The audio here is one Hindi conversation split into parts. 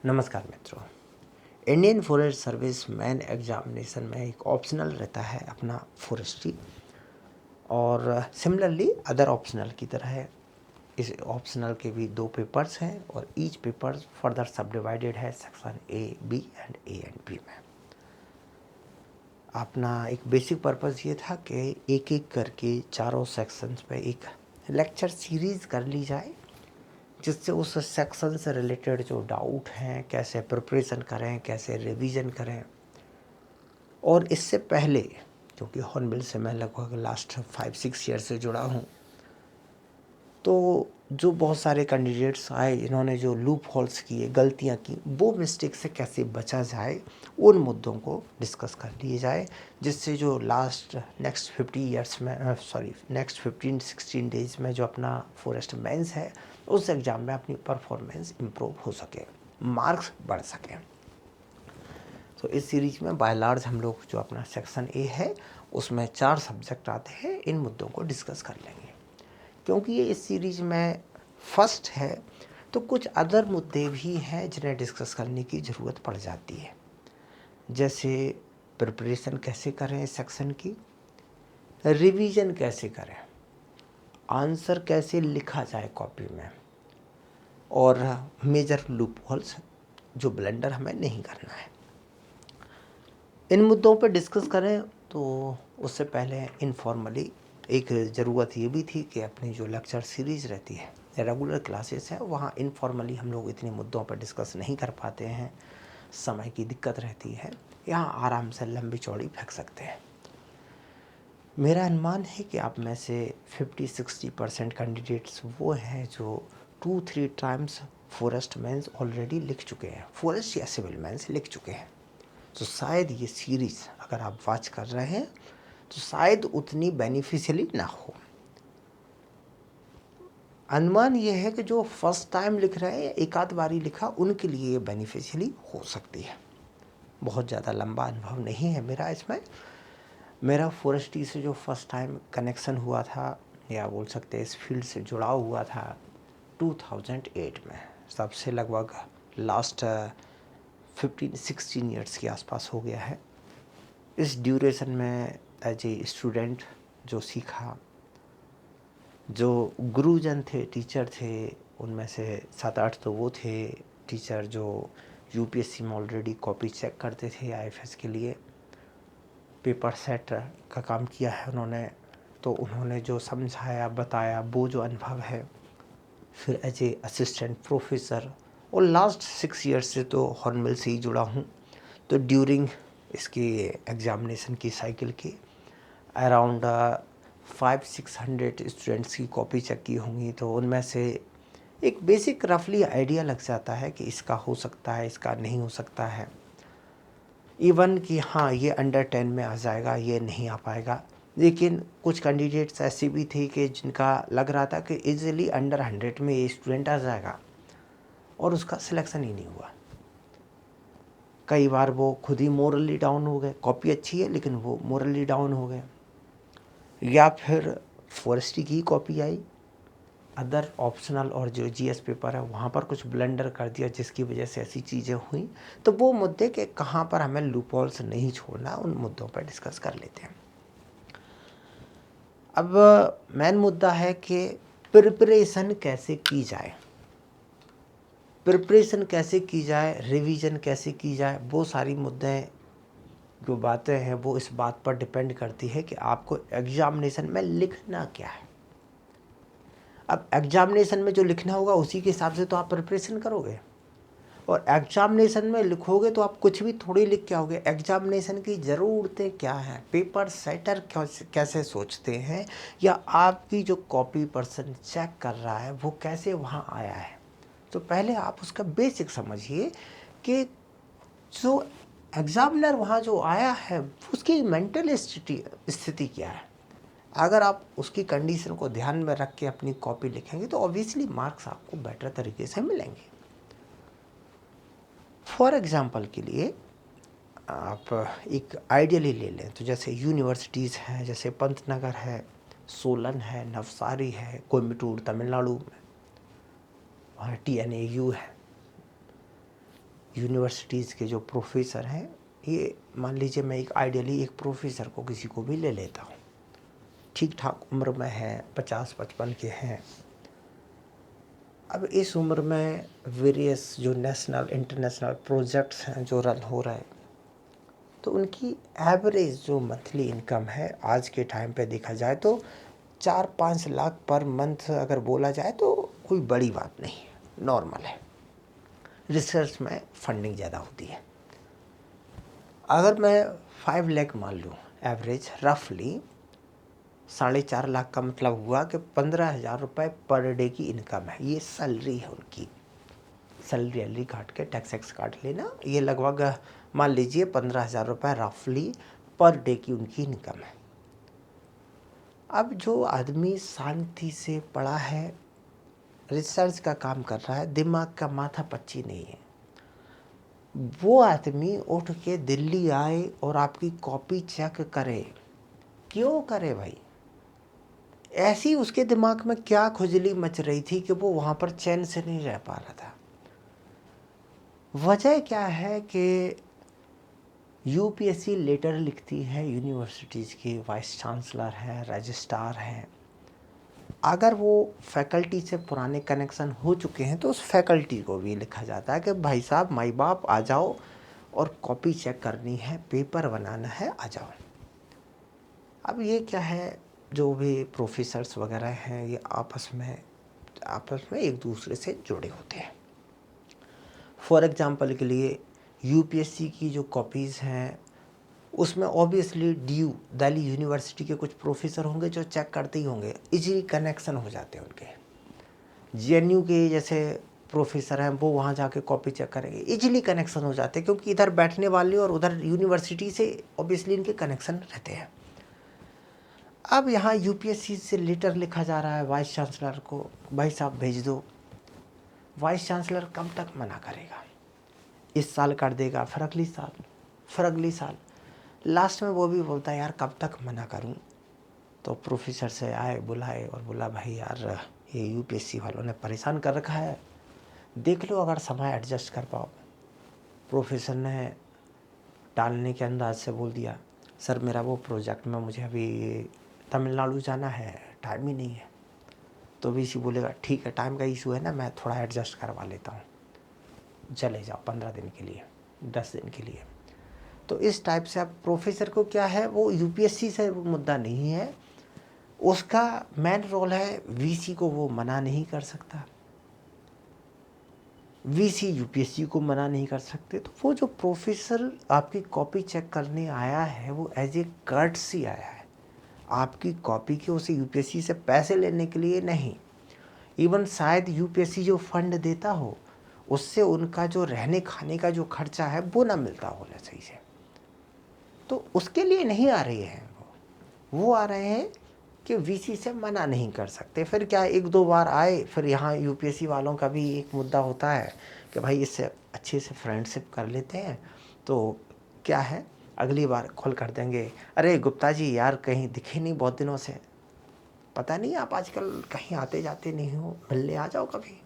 नमस्कार मित्रों। Indian forest service man examination में एक ऑप्शनल रहता है अपना फॉरेस्ट्री, और सिमिलरली अदर ऑप्शनल की तरह है। इस ऑप्शनल के भी 2 पेपर्स हैं और each paper further subdivided है section A, B and B में। अपना एक बेसिक पर्पस ये था कि एक एक करके चारों सेक्शंस पे एक लेक्चर सीरीज़ कर ली जाए, जिससे उस सेक्शन से रिलेटेड जो डाउट हैं, कैसे प्रिपरेशन करें, कैसे रिवीजन करें। और इससे पहले, क्योंकि हॉर्नबिल से मैं लगभग लास्ट 5-6 ईयर से जुड़ा हूँ, तो जो बहुत सारे कैंडिडेट्स आए इन्होंने जो लूप होल्स किए, गलतियाँ की, वो मिस्टेक से कैसे बचा जाए, उन मुद्दों को डिस्कस कर लिए जाए, जिससे जो नेक्स्ट 15 डेज में जो अपना फॉरेस्ट मेंस है, उस एग्ज़ाम में अपनी परफॉर्मेंस इम्प्रूव हो सके, मार्क्स बढ़ सकें। तो इस सीरीज में बाय लार्ज हम लोग जो अपना सेक्शन ए है उसमें 4 सब्जेक्ट आते हैं, इन मुद्दों को डिस्कस कर लेंगे। क्योंकि ये इस सीरीज में फर्स्ट है, तो कुछ अदर मुद्दे भी हैं जिन्हें डिस्कस करने की ज़रूरत पड़ जाती है, जैसे प्रिपरेशन कैसे करें इस सेक्शन की, रिवीजन कैसे करें, आंसर कैसे लिखा जाए कॉपी में, और मेजर लूप होल्स जो ब्लेंडर हमें नहीं करना है। इन मुद्दों पर डिस्कस करें तो उससे पहले इनफॉर्मली एक ज़रूरत ये भी थी कि अपनी जो लेक्चर सीरीज़ रहती है, रेगुलर क्लासेस है, वहाँ इनफॉर्मली हम लोग इतने मुद्दों पर डिस्कस नहीं कर पाते हैं, समय की दिक्कत रहती है। यहाँ आराम से लंबी चौड़ी फेंक सकते हैं। मेरा अनुमान है कि आप में से 50-60% कैंडिडेट्स वो हैं जो 2-3 टाइम्स फॉरेस्ट मेंस ऑलरेडी लिख चुके हैं, फॉरेस्ट या सिविल मेंस लिख चुके हैं। तो शायद ये सीरीज़ अगर आप वॉच कर रहे हैं तो शायद उतनी बेनिफिशियली ना हो। अनुमान ये है कि जो फर्स्ट टाइम लिख रहे हैं, एक आध बारी लिखा, उनके लिए ये बेनिफिशियली हो सकती है। बहुत ज़्यादा लंबा अनुभव नहीं है मेरा इसमें। मेरा फॉरेस्ट्री से जो फर्स्ट टाइम कनेक्शन हुआ था, या बोल सकते हैं इस फील्ड से जुड़ाव हुआ था, 2008 में। तब से लगभग लास्ट 15-16 ईयर्स के आसपास हो गया है। इस ड्यूरेशन में एज ए स्टूडेंट जो सीखा, जो गुरुजन थे, टीचर थे, उनमें से 7-8 तो वो थे टीचर जो यूपीएससी में ऑलरेडी कॉपी चेक करते थे आईएफएस के लिए, पेपर सेट का काम किया है उन्होंने। तो उन्होंने जो समझाया, बताया, वो जो अनुभव है, फिर एज ए असिस्टेंट प्रोफेसर, और लास्ट 6 ईयर्स से तो हॉर्नबिल से ही जुड़ा हूँ। तो ड्यूरिंग इसकी एग्ज़ामिनेशन की साइकिल के अराउंड 500-600 स्टूडेंट्स की कॉपी चेक की होंगी। तो उनमें से एक बेसिक रफली आइडिया लग जाता है कि इसका हो सकता है, इसका नहीं हो सकता है। इवन कि हाँ, ये अंडर 10 में आ जाएगा, ये नहीं आ पाएगा। लेकिन कुछ कैंडिडेट्स ऐसे भी थे कि जिनका लग रहा था कि इजीली अंडर 100 में ये स्टूडेंट आ जाएगा, और उसका सिलेक्शन ही नहीं हुआ। कई बार वो खुद ही मोरली डाउन हो गए, कॉपी अच्छी है लेकिन वो मोरली डाउन हो गए, या फिर फॉरेस्ट्री की कॉपी आई, अदर ऑप्शनल और जो जीएस पेपर है वहाँ पर कुछ ब्लेंडर कर दिया, जिसकी वजह से ऐसी चीज़ें हुई। तो वो मुद्दे के कहाँ पर हमें लूपहोल्स नहीं छोड़ना, उन मुद्दों पर डिस्कस कर लेते हैं। अब मेन मुद्दा है कि प्रिपरेशन कैसे की जाए, प्रिपरेशन कैसे की जाए, रिवीजन कैसे की जाए। वो सारी मुद्दे जो बातें हैं वो इस बात पर डिपेंड करती है कि आपको एग्जामिनेशन में लिखना क्या है। अब एग्जामिनेशन में जो लिखना होगा उसी के हिसाब से तो आप प्रिपरेशन करोगे, और एग्जामिनेशन में लिखोगे तो आप कुछ भी थोड़ी लिख के आओगे। एग्जामिनेशन की ज़रूरतें क्या हैं, पेपर सेटर कैसे सोचते हैं, या आपकी जो कॉपी पर्सन चेक कर रहा है वो कैसे वहाँ आया है। तो पहले आप उसका बेसिक समझिए कि जो एग्जामिनर वहाँ जो आया है उसकी मेंटल स्थिति क्या है। अगर आप उसकी कंडीशन को ध्यान में रख के अपनी कॉपी लिखेंगे तो ऑब्वियसली मार्क्स आपको बेटर तरीके से मिलेंगे। फॉर एग्जांपल के लिए आप एक आइडियली ले लें तो जैसे यूनिवर्सिटीज़ हैं, जैसे पंतनगर है, सोलन है, नवसारी है, कोयम्बटूर तमिलनाडु में, और TNAU है। यूनिवर्सिटीज़ के जो प्रोफेसर हैं, ये मान लीजिए मैं एक आइडियली एक प्रोफेसर को किसी को भी ले लेता हूँ, ठीक ठाक उम्र में है, 50-55 के हैं। अब इस उम्र में वेरियस जो नेशनल इंटरनेशनल प्रोजेक्ट्स हैं जो रन हो रहे हैं, तो उनकी एवरेज जो मंथली इनकम है आज के टाइम पे देखा जाए तो 4-5 लाख पर मंथ अगर बोला जाए तो कोई बड़ी बात नहीं है, नॉर्मल है। रिसर्च में फंडिंग ज़्यादा होती है। अगर मैं 5 लाख मान लूँ एवरेज, रफली 4.5 लाख का मतलब हुआ कि 15,000 रुपये पर डे की इनकम है। ये सैलरी है उनकी, सैलरी काट के टैक्स काट लेना, ये लगभग मान लीजिए 15,000 रुपये रफली पर डे की उनकी इनकम है। अब जो आदमी शांति से पढ़ा है, रिसर्च का काम कर रहा है, दिमाग का माथा पच्ची नहीं है, वो आदमी उठ के दिल्ली आए और आपकी कॉपी चेक करे। क्यों करे भाई? ऐसी उसके दिमाग में क्या खुजली मच रही थी कि वो वहाँ पर चैन से नहीं रह पा रहा था। वजह क्या है कि यूपीएससी लेटर लिखती है, यूनिवर्सिटीज़ की वाइस चांसलर है, रजिस्ट्रार है। अगर वो फैकल्टी से पुराने कनेक्शन हो चुके हैं तो उस फैकल्टी को भी लिखा जाता है कि भाई साहब, माई बाप आ जाओ और कॉपी चेक करनी है, पेपर बनाना है, आ जाओ। अब ये क्या है, जो भी प्रोफेसर्स वगैरह हैं ये आपस में एक दूसरे से जुड़े होते हैं। फॉर एग्जांपल के लिए यूपीएससी की जो कॉपीज़ हैं उसमें ऑब्वियसली दिल्ली यूनिवर्सिटी के कुछ प्रोफेसर होंगे जो चेक करते ही होंगे, इजीली कनेक्शन हो जाते हैं उनके। जेएनयू के जैसे प्रोफेसर हैं वो वहाँ जाके कॉपी चेक करेंगे, इजीली कनेक्शन हो जाते हैं, क्योंकि इधर बैठने वाले और उधर यूनिवर्सिटी से ऑब्वियसली इनके कनेक्शन रहते हैं। अब यहाँ यूपीएससी से लेटर लिखा जा रहा है वाइस चांसलर को, भाई साहब भेज दो। वाइस चांसलर कब तक मना करेगा? इस साल कर देगा, फिर अगली साल, लास्ट में वो भी बोलता है यार कब तक मना करूं। तो प्रोफेसर से बुलाए और बोला भाई यार ये यूपीएससी वालों ने परेशान कर रखा है, देख लो अगर समय एडजस्ट कर पाओ। प्रोफेसर ने टालने के अंदाज से बोल दिया, सर मेरा वो प्रोजेक्ट में मुझे अभी तमिलनाडु जाना है, टाइम ही नहीं है। तो वीसी बोलेगा ठीक है, टाइम का इशू है ना, मैं थोड़ा एडजस्ट करवा लेता हूँ, चले जाओ 15 दिन के लिए, 10 दिन के लिए। तो इस टाइप से अब प्रोफेसर को क्या है, वो यूपीएससी से मुद्दा नहीं है, उसका मेन रोल है वीसी को वो मना नहीं कर सकता, वीसी यूपीएससी को मना नहीं कर सकते। तो वो जो प्रोफेसर आपकी कॉपी चेक करने आया है वो एज ए कर्टसी आया है, आपकी कॉपी के उसे यूपीएससी से पैसे लेने के लिए नहीं। इवन शायद यूपीएससी जो फंड देता हो उससे उनका जो रहने खाने का जो खर्चा है वो ना मिलता होना सही से, तो उसके लिए नहीं आ रहे हैं वो आ रहे हैं कि वीसी से मना नहीं कर सकते। फिर क्या, 1-2 बार आए, फिर यहाँ यूपीएससी वालों का भी एक मुद्दा होता है कि भाई इससे अच्छे से फ्रेंडशिप कर लेते हैं, तो क्या है अगली बार खुल कर देंगे, अरे गुप्ता जी यार कहीं दिखे नहीं बहुत दिनों से, पता नहीं आप आजकल कहीं आते जाते नहीं हो, मिलने आ जाओ कभी।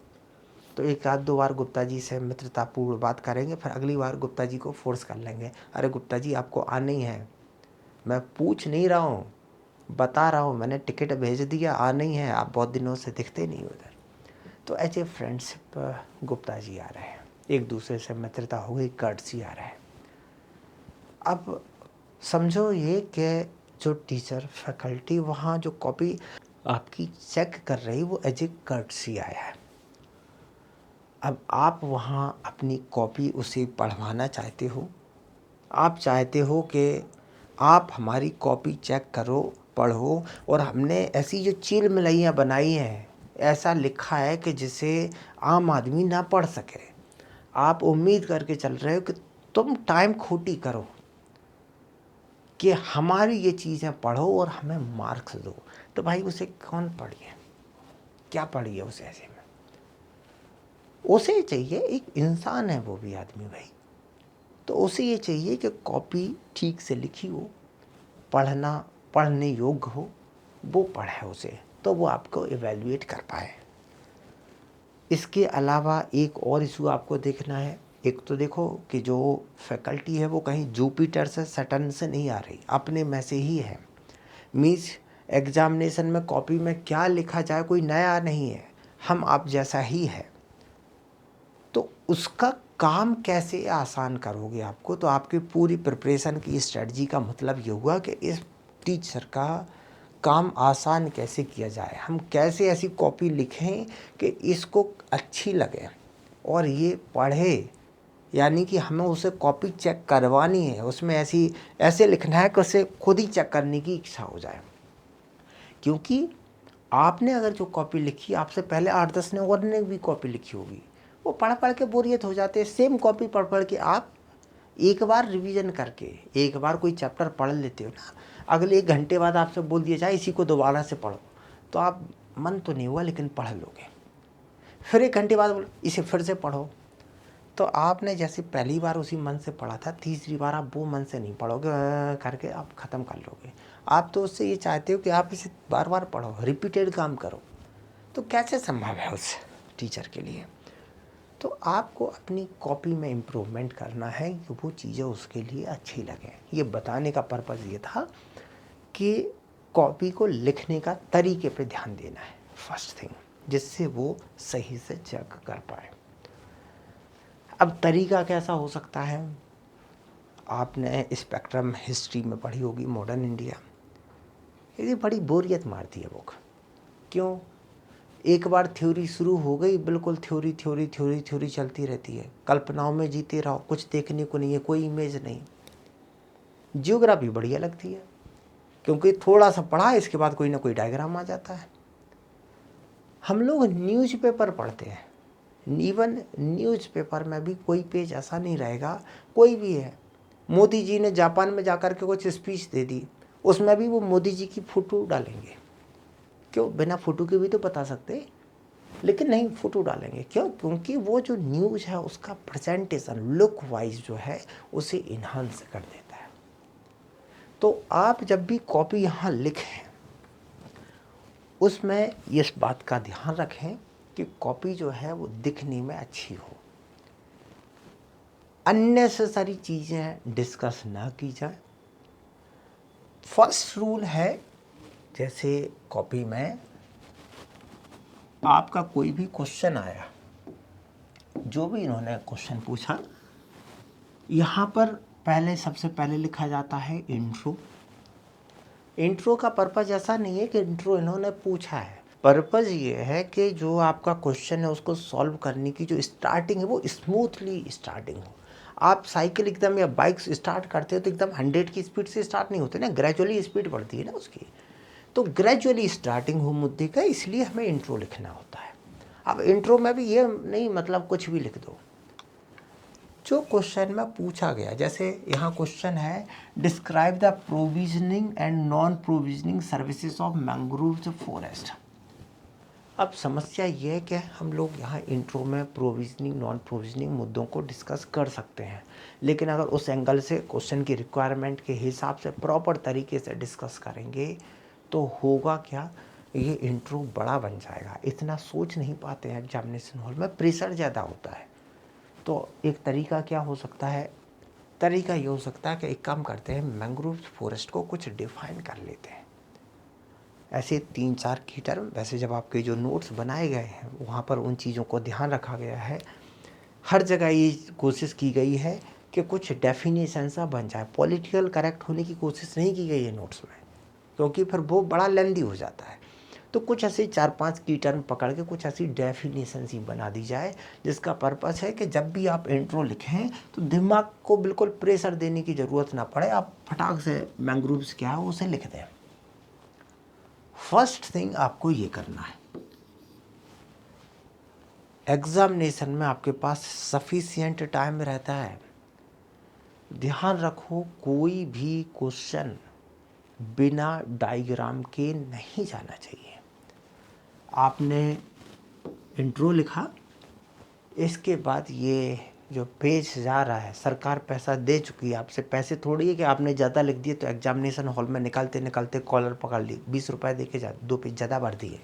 तो 1-2 बार गुप्ता जी से मित्रतापूर्ण बात करेंगे, फिर अगली बार गुप्ता जी को फोर्स कर लेंगे, अरे गुप्ता जी आपको आना ही है, मैं पूछ नहीं रहा हूँ, बता रहा हूँ, मैंने टिकट भेज दिया, आना ही है, आप बहुत दिनों से दिखते नहीं उधर। तो ऐसे फ्रेंडशिप गुप्ता जी आ रहे हैं, एक दूसरे से मित्रता हो गई, कर्टसी आ रहा है। अब समझो ये कि जो टीचर फैकल्टी वहाँ जो कॉपी आपकी चेक कर रही वो एज ए कर्टसी आया है। अब आप वहाँ अपनी कॉपी उसे पढ़वाना चाहते हो, आप चाहते हो कि आप हमारी कॉपी चेक करो, पढ़ो, और हमने ऐसी जो चील मिलाइयाँ बनाई हैं, ऐसा लिखा है कि जिसे आम आदमी ना पढ़ सके। आप उम्मीद करके चल रहे हो कि तुम टाइम खोटी करो कि हमारी ये चीज़ें पढ़ो और हमें मार्क्स दो। तो भाई उसे कौन पढ़िए, क्या पढ़िए उसे? ऐसे में उसे चाहिए, एक इंसान है वो भी आदमी भाई, तो उसे ये चाहिए कि कॉपी ठीक से लिखी हो, पढ़ने योग्य हो, वो पढ़े उसे, तो वो आपको इवैल्यूएट कर पाए। इसके अलावा एक और इशू आपको देखना है एक तो देखो कि जो फैकल्टी है वो कहीं जुपिटर से सैटर्न से नहीं आ रही, अपने में से ही है। मीन्स एग्जामिनेशन में कॉपी में क्या लिखा जाए कोई नया नहीं है, हम आप जैसा ही है। तो उसका काम कैसे आसान करोगे आपको, तो आपकी पूरी प्रिपरेशन की स्ट्रेटजी का मतलब ये हुआ कि इस टीचर का काम आसान कैसे किया जाए, हम कैसे ऐसी कॉपी लिखें कि इसको अच्छी लगे और ये पढ़े। यानी कि हमें उसे कॉपी चेक करवानी है, उसमें ऐसे लिखना है कि उसे खुद ही चेक करने की इच्छा हो जाए। क्योंकि आपने अगर जो कॉपी लिखी, आपसे पहले 8-10 ने और ने भी कॉपी लिखी होगी, वो पढ़ पढ़ के बोरियत हो जाते हैं। सेम कॉपी पढ़ पढ़ के आप एक बार रिवीजन करके एक बार कोई चैप्टर पढ़ लेते हो ना, अगले 1 घंटे बाद आपसे बोल दिया जाए इसी को दोबारा से पढ़ो, तो आप मन तो नहीं हुआ लेकिन पढ़ लोगे। फिर 1 घंटे बाद बोलो इसे फिर से पढ़ो, तो आपने जैसे पहली बार उसी मन से पढ़ा था, तीसरी बार आप वो मन से नहीं पढ़ोगे, करके आप ख़त्म कर लोगे। आप तो उससे ये चाहते हो कि आप इसे बार बार पढ़ो, रिपीटेड काम करो, तो कैसे संभव है उस टीचर के लिए। तो आपको अपनी कॉपी में इम्प्रूवमेंट करना है कि वो चीज़ें उसके लिए अच्छी लगें। ये बताने का पर्पज़ ये था कि कॉपी को लिखने का तरीके पे ध्यान देना है फर्स्ट थिंग, जिससे वो सही से चेक कर पाए। अब तरीका कैसा हो सकता है, आपने स्पेक्ट्रम हिस्ट्री में पढ़ी होगी, मॉडर्न इंडिया। ये बड़ी बोरियत मारती है बुक। क्यों? एक बार थ्योरी शुरू हो गई, बिल्कुल थ्योरी थ्योरी थ्योरी थ्योरी चलती रहती है, कल्पनाओं में जीते रहो, कुछ देखने को नहीं है, कोई इमेज नहीं। जियोग्राफी बढ़िया लगती है क्योंकि थोड़ा सा पढ़ा, इसके बाद कोई ना कोई डायग्राम आ जाता है। हम लोग न्यूज़पेपर पढ़ते हैं, इवन न्यूज़पेपर में भी कोई पेज ऐसा नहीं रहेगा, कोई भी है। मोदी जी ने जापान में जाकर के कुछ स्पीच दे दी, उसमें भी वो मोदी जी की फ़ोटो डालेंगे। क्यों? बिना फ़ोटो के भी तो बता सकते, लेकिन नहीं, फ़ोटो डालेंगे। क्यों? क्योंकि वो जो न्यूज़ है उसका प्रेजेंटेशन लुक वाइज जो है उसे इन्हांस कर देता है। तो आप जब भी कॉपी यहाँ लिखें, उसमें इस बात का ध्यान रखें कि कॉपी जो है वो दिखने में अच्छी हो, अननेसेसरी चीज़ें डिस्कस ना की जाए। फर्स्ट रूल है, जैसे कॉपी में आपका कोई भी क्वेश्चन आया, जो भी इन्होंने क्वेश्चन पूछा, यहाँ पर सबसे पहले लिखा जाता है इंट्रो। इंट्रो का पर्पज़ ऐसा नहीं है कि इंट्रो इन्होंने पूछा है, पर्पज़ ये है कि जो आपका क्वेश्चन है उसको सॉल्व करने की जो स्टार्टिंग है वो स्मूथली स्टार्टिंग हो। आप साइकिल एकदम या बाइक स्टार्ट करते हो तो एकदम 100 की स्पीड से स्टार्ट नहीं होते ना, ग्रेजुअली स्पीड बढ़ती है ना उसकी। तो ग्रेजुअली स्टार्टिंग हो मुद्दे का, इसलिए हमें इंट्रो लिखना होता है। अब इंट्रो में भी ये नहीं मतलब कुछ भी लिख दो, जो क्वेश्चन में पूछा गया। जैसे यहाँ क्वेश्चन है, describe the provisioning and non provisioning services of mangrove forest. अब समस्या ये है कि हम लोग यहाँ इंट्रो में प्रोविजनिंग नॉन प्रोविजनिंग मुद्दों को डिस्कस कर सकते हैं, लेकिन अगर उस एंगल से क्वेश्चन की रिक्वायरमेंट के हिसाब से प्रॉपर तरीके से डिस्कस करेंगे तो होगा क्या, ये इंट्रो बड़ा बन जाएगा। इतना सोच नहीं पाते हैं एग्जामिनेशन हॉल में, प्रेशर ज़्यादा होता है। तो एक तरीका क्या हो सकता है, तरीका ये हो सकता है कि एक काम करते हैं, मैंग्रोव फॉरेस्ट को कुछ डिफाइन कर लेते हैं। ऐसे 3-4 की टर्म, वैसे जब आपके जो नोट्स बनाए गए हैं वहाँ पर उन चीज़ों को ध्यान रखा गया है। हर जगह ये कोशिश की गई है कि कुछ डेफिनेशन सा बन जाए, पॉलिटिकल करेक्ट होने की कोशिश नहीं की गई है नोट्स में, क्योंकि फिर वो बड़ा लेंदी हो जाता है। तो कुछ ऐसे 4-5 की टर्म पकड़ के कुछ ऐसी डेफिनेशन सी बना दी जाए, जिसका पर्पस है कि जब भी आप इंट्रो लिखें तो दिमाग को बिल्कुल प्रेशर देने की ज़रूरत ना पड़े, आप फटाक से मैंग्रोव्स क्या है उसे लिख दें। फर्स्ट थिंग आपको ये करना है, एग्जामिनेशन में आपके पास सफिशिएंट टाइम रहता है। ध्यान रखो, कोई भी क्वेश्चन बिना डायग्राम के नहीं जाना चाहिए। आपने इंट्रो लिखा, इसके बाद ये जो पेज जा रहा है, सरकार पैसा दे चुकी है आपसे, पैसे थोड़ी है कि आपने ज़्यादा लिख दिए तो एग्जामिनेशन हॉल में निकालते निकालते कॉलर पकड़ ली, 20 रुपये दे के 2 पेज ज़्यादा भर दिए,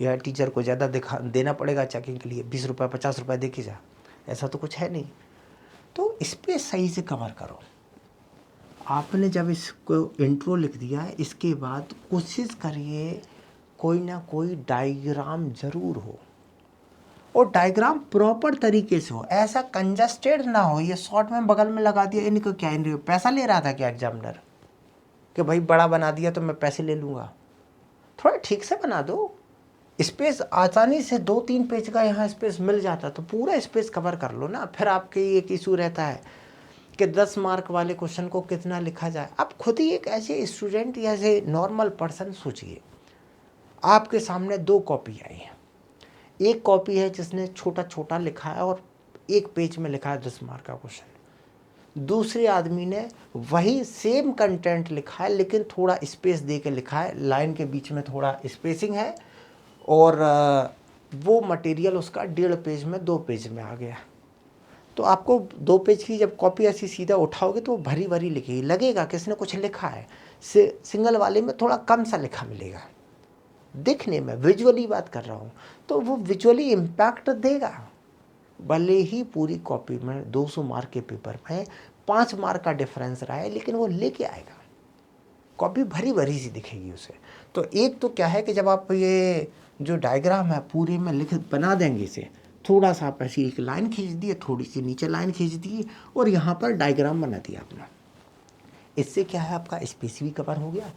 या टीचर को ज़्यादा देना पड़ेगा चेकिंग के लिए, 20 रुपये 50 रुपये दे के जा, ऐसा तो कुछ है नहीं। तो स्पेस सही से कवर करो। आपने जब इसको इंट्रो लिख दिया है, इसके बाद कोशिश करिए कोई ना कोई डायग्राम ज़रूर हो, और डायग्राम प्रॉपर तरीके से हो, ऐसा कंजस्टेड ना हो। ये शॉर्ट में बगल में लगा दिया, इनको क्या इनको पैसा ले रहा था क्या एग्जामिनर कि भाई बड़ा बना दिया तो मैं पैसे ले लूँगा? थोड़ा ठीक से बना दो। स्पेस आसानी से 2-3 पेज का यहाँ स्पेस मिल जाता तो पूरा स्पेस कवर कर लो ना। फिर आपके एक इशू रहता है कि 10 मार्क वाले क्वेश्चन को कितना लिखा जाए। आप खुद ही एक ऐसे स्टूडेंट या ऐसे नॉर्मल पर्सन सोचिए, आपके सामने 2 कॉपी आई है। एक कॉपी है जिसने छोटा छोटा लिखा है और एक पेज में लिखा है 10 मार्क का क्वेश्चन। दूसरे आदमी ने वही सेम कंटेंट लिखा है लेकिन थोड़ा स्पेस दे के लिखा है, लाइन के बीच में थोड़ा स्पेसिंग है, और वो मटेरियल उसका 1.5 पेज में 2 पेज में आ गया। तो आपको 2 पेज की जब कॉपी ऐसी सीधा उठाओगे तो वो भरी भरी लिखेगी, लगेगा किसने कुछ लिखा है। सिंगल वाले में थोड़ा कम सा लिखा मिलेगा, दिखने में विजुअली बात कर रहा हूँ, तो वो विजुअली इम्पैक्ट देगा। भले ही पूरी कॉपी में 200 मार्क के पेपर में 5 मार्क का डिफरेंस रहा है, लेकिन वो लेके आएगा, कॉपी भरी भरी सी दिखेगी उसे। तो एक तो क्या है कि जब आप ये जो डायग्राम है पूरे में लिख बना देंगे, इसे थोड़ा सा आप ऐसी एक लाइन खींच दिए, थोड़ी सी नीचे लाइन खींच दी और यहाँ पर डायग्राम बना दिया अपना। इससे क्या है, आपका स्पेस भी कवर हो गया,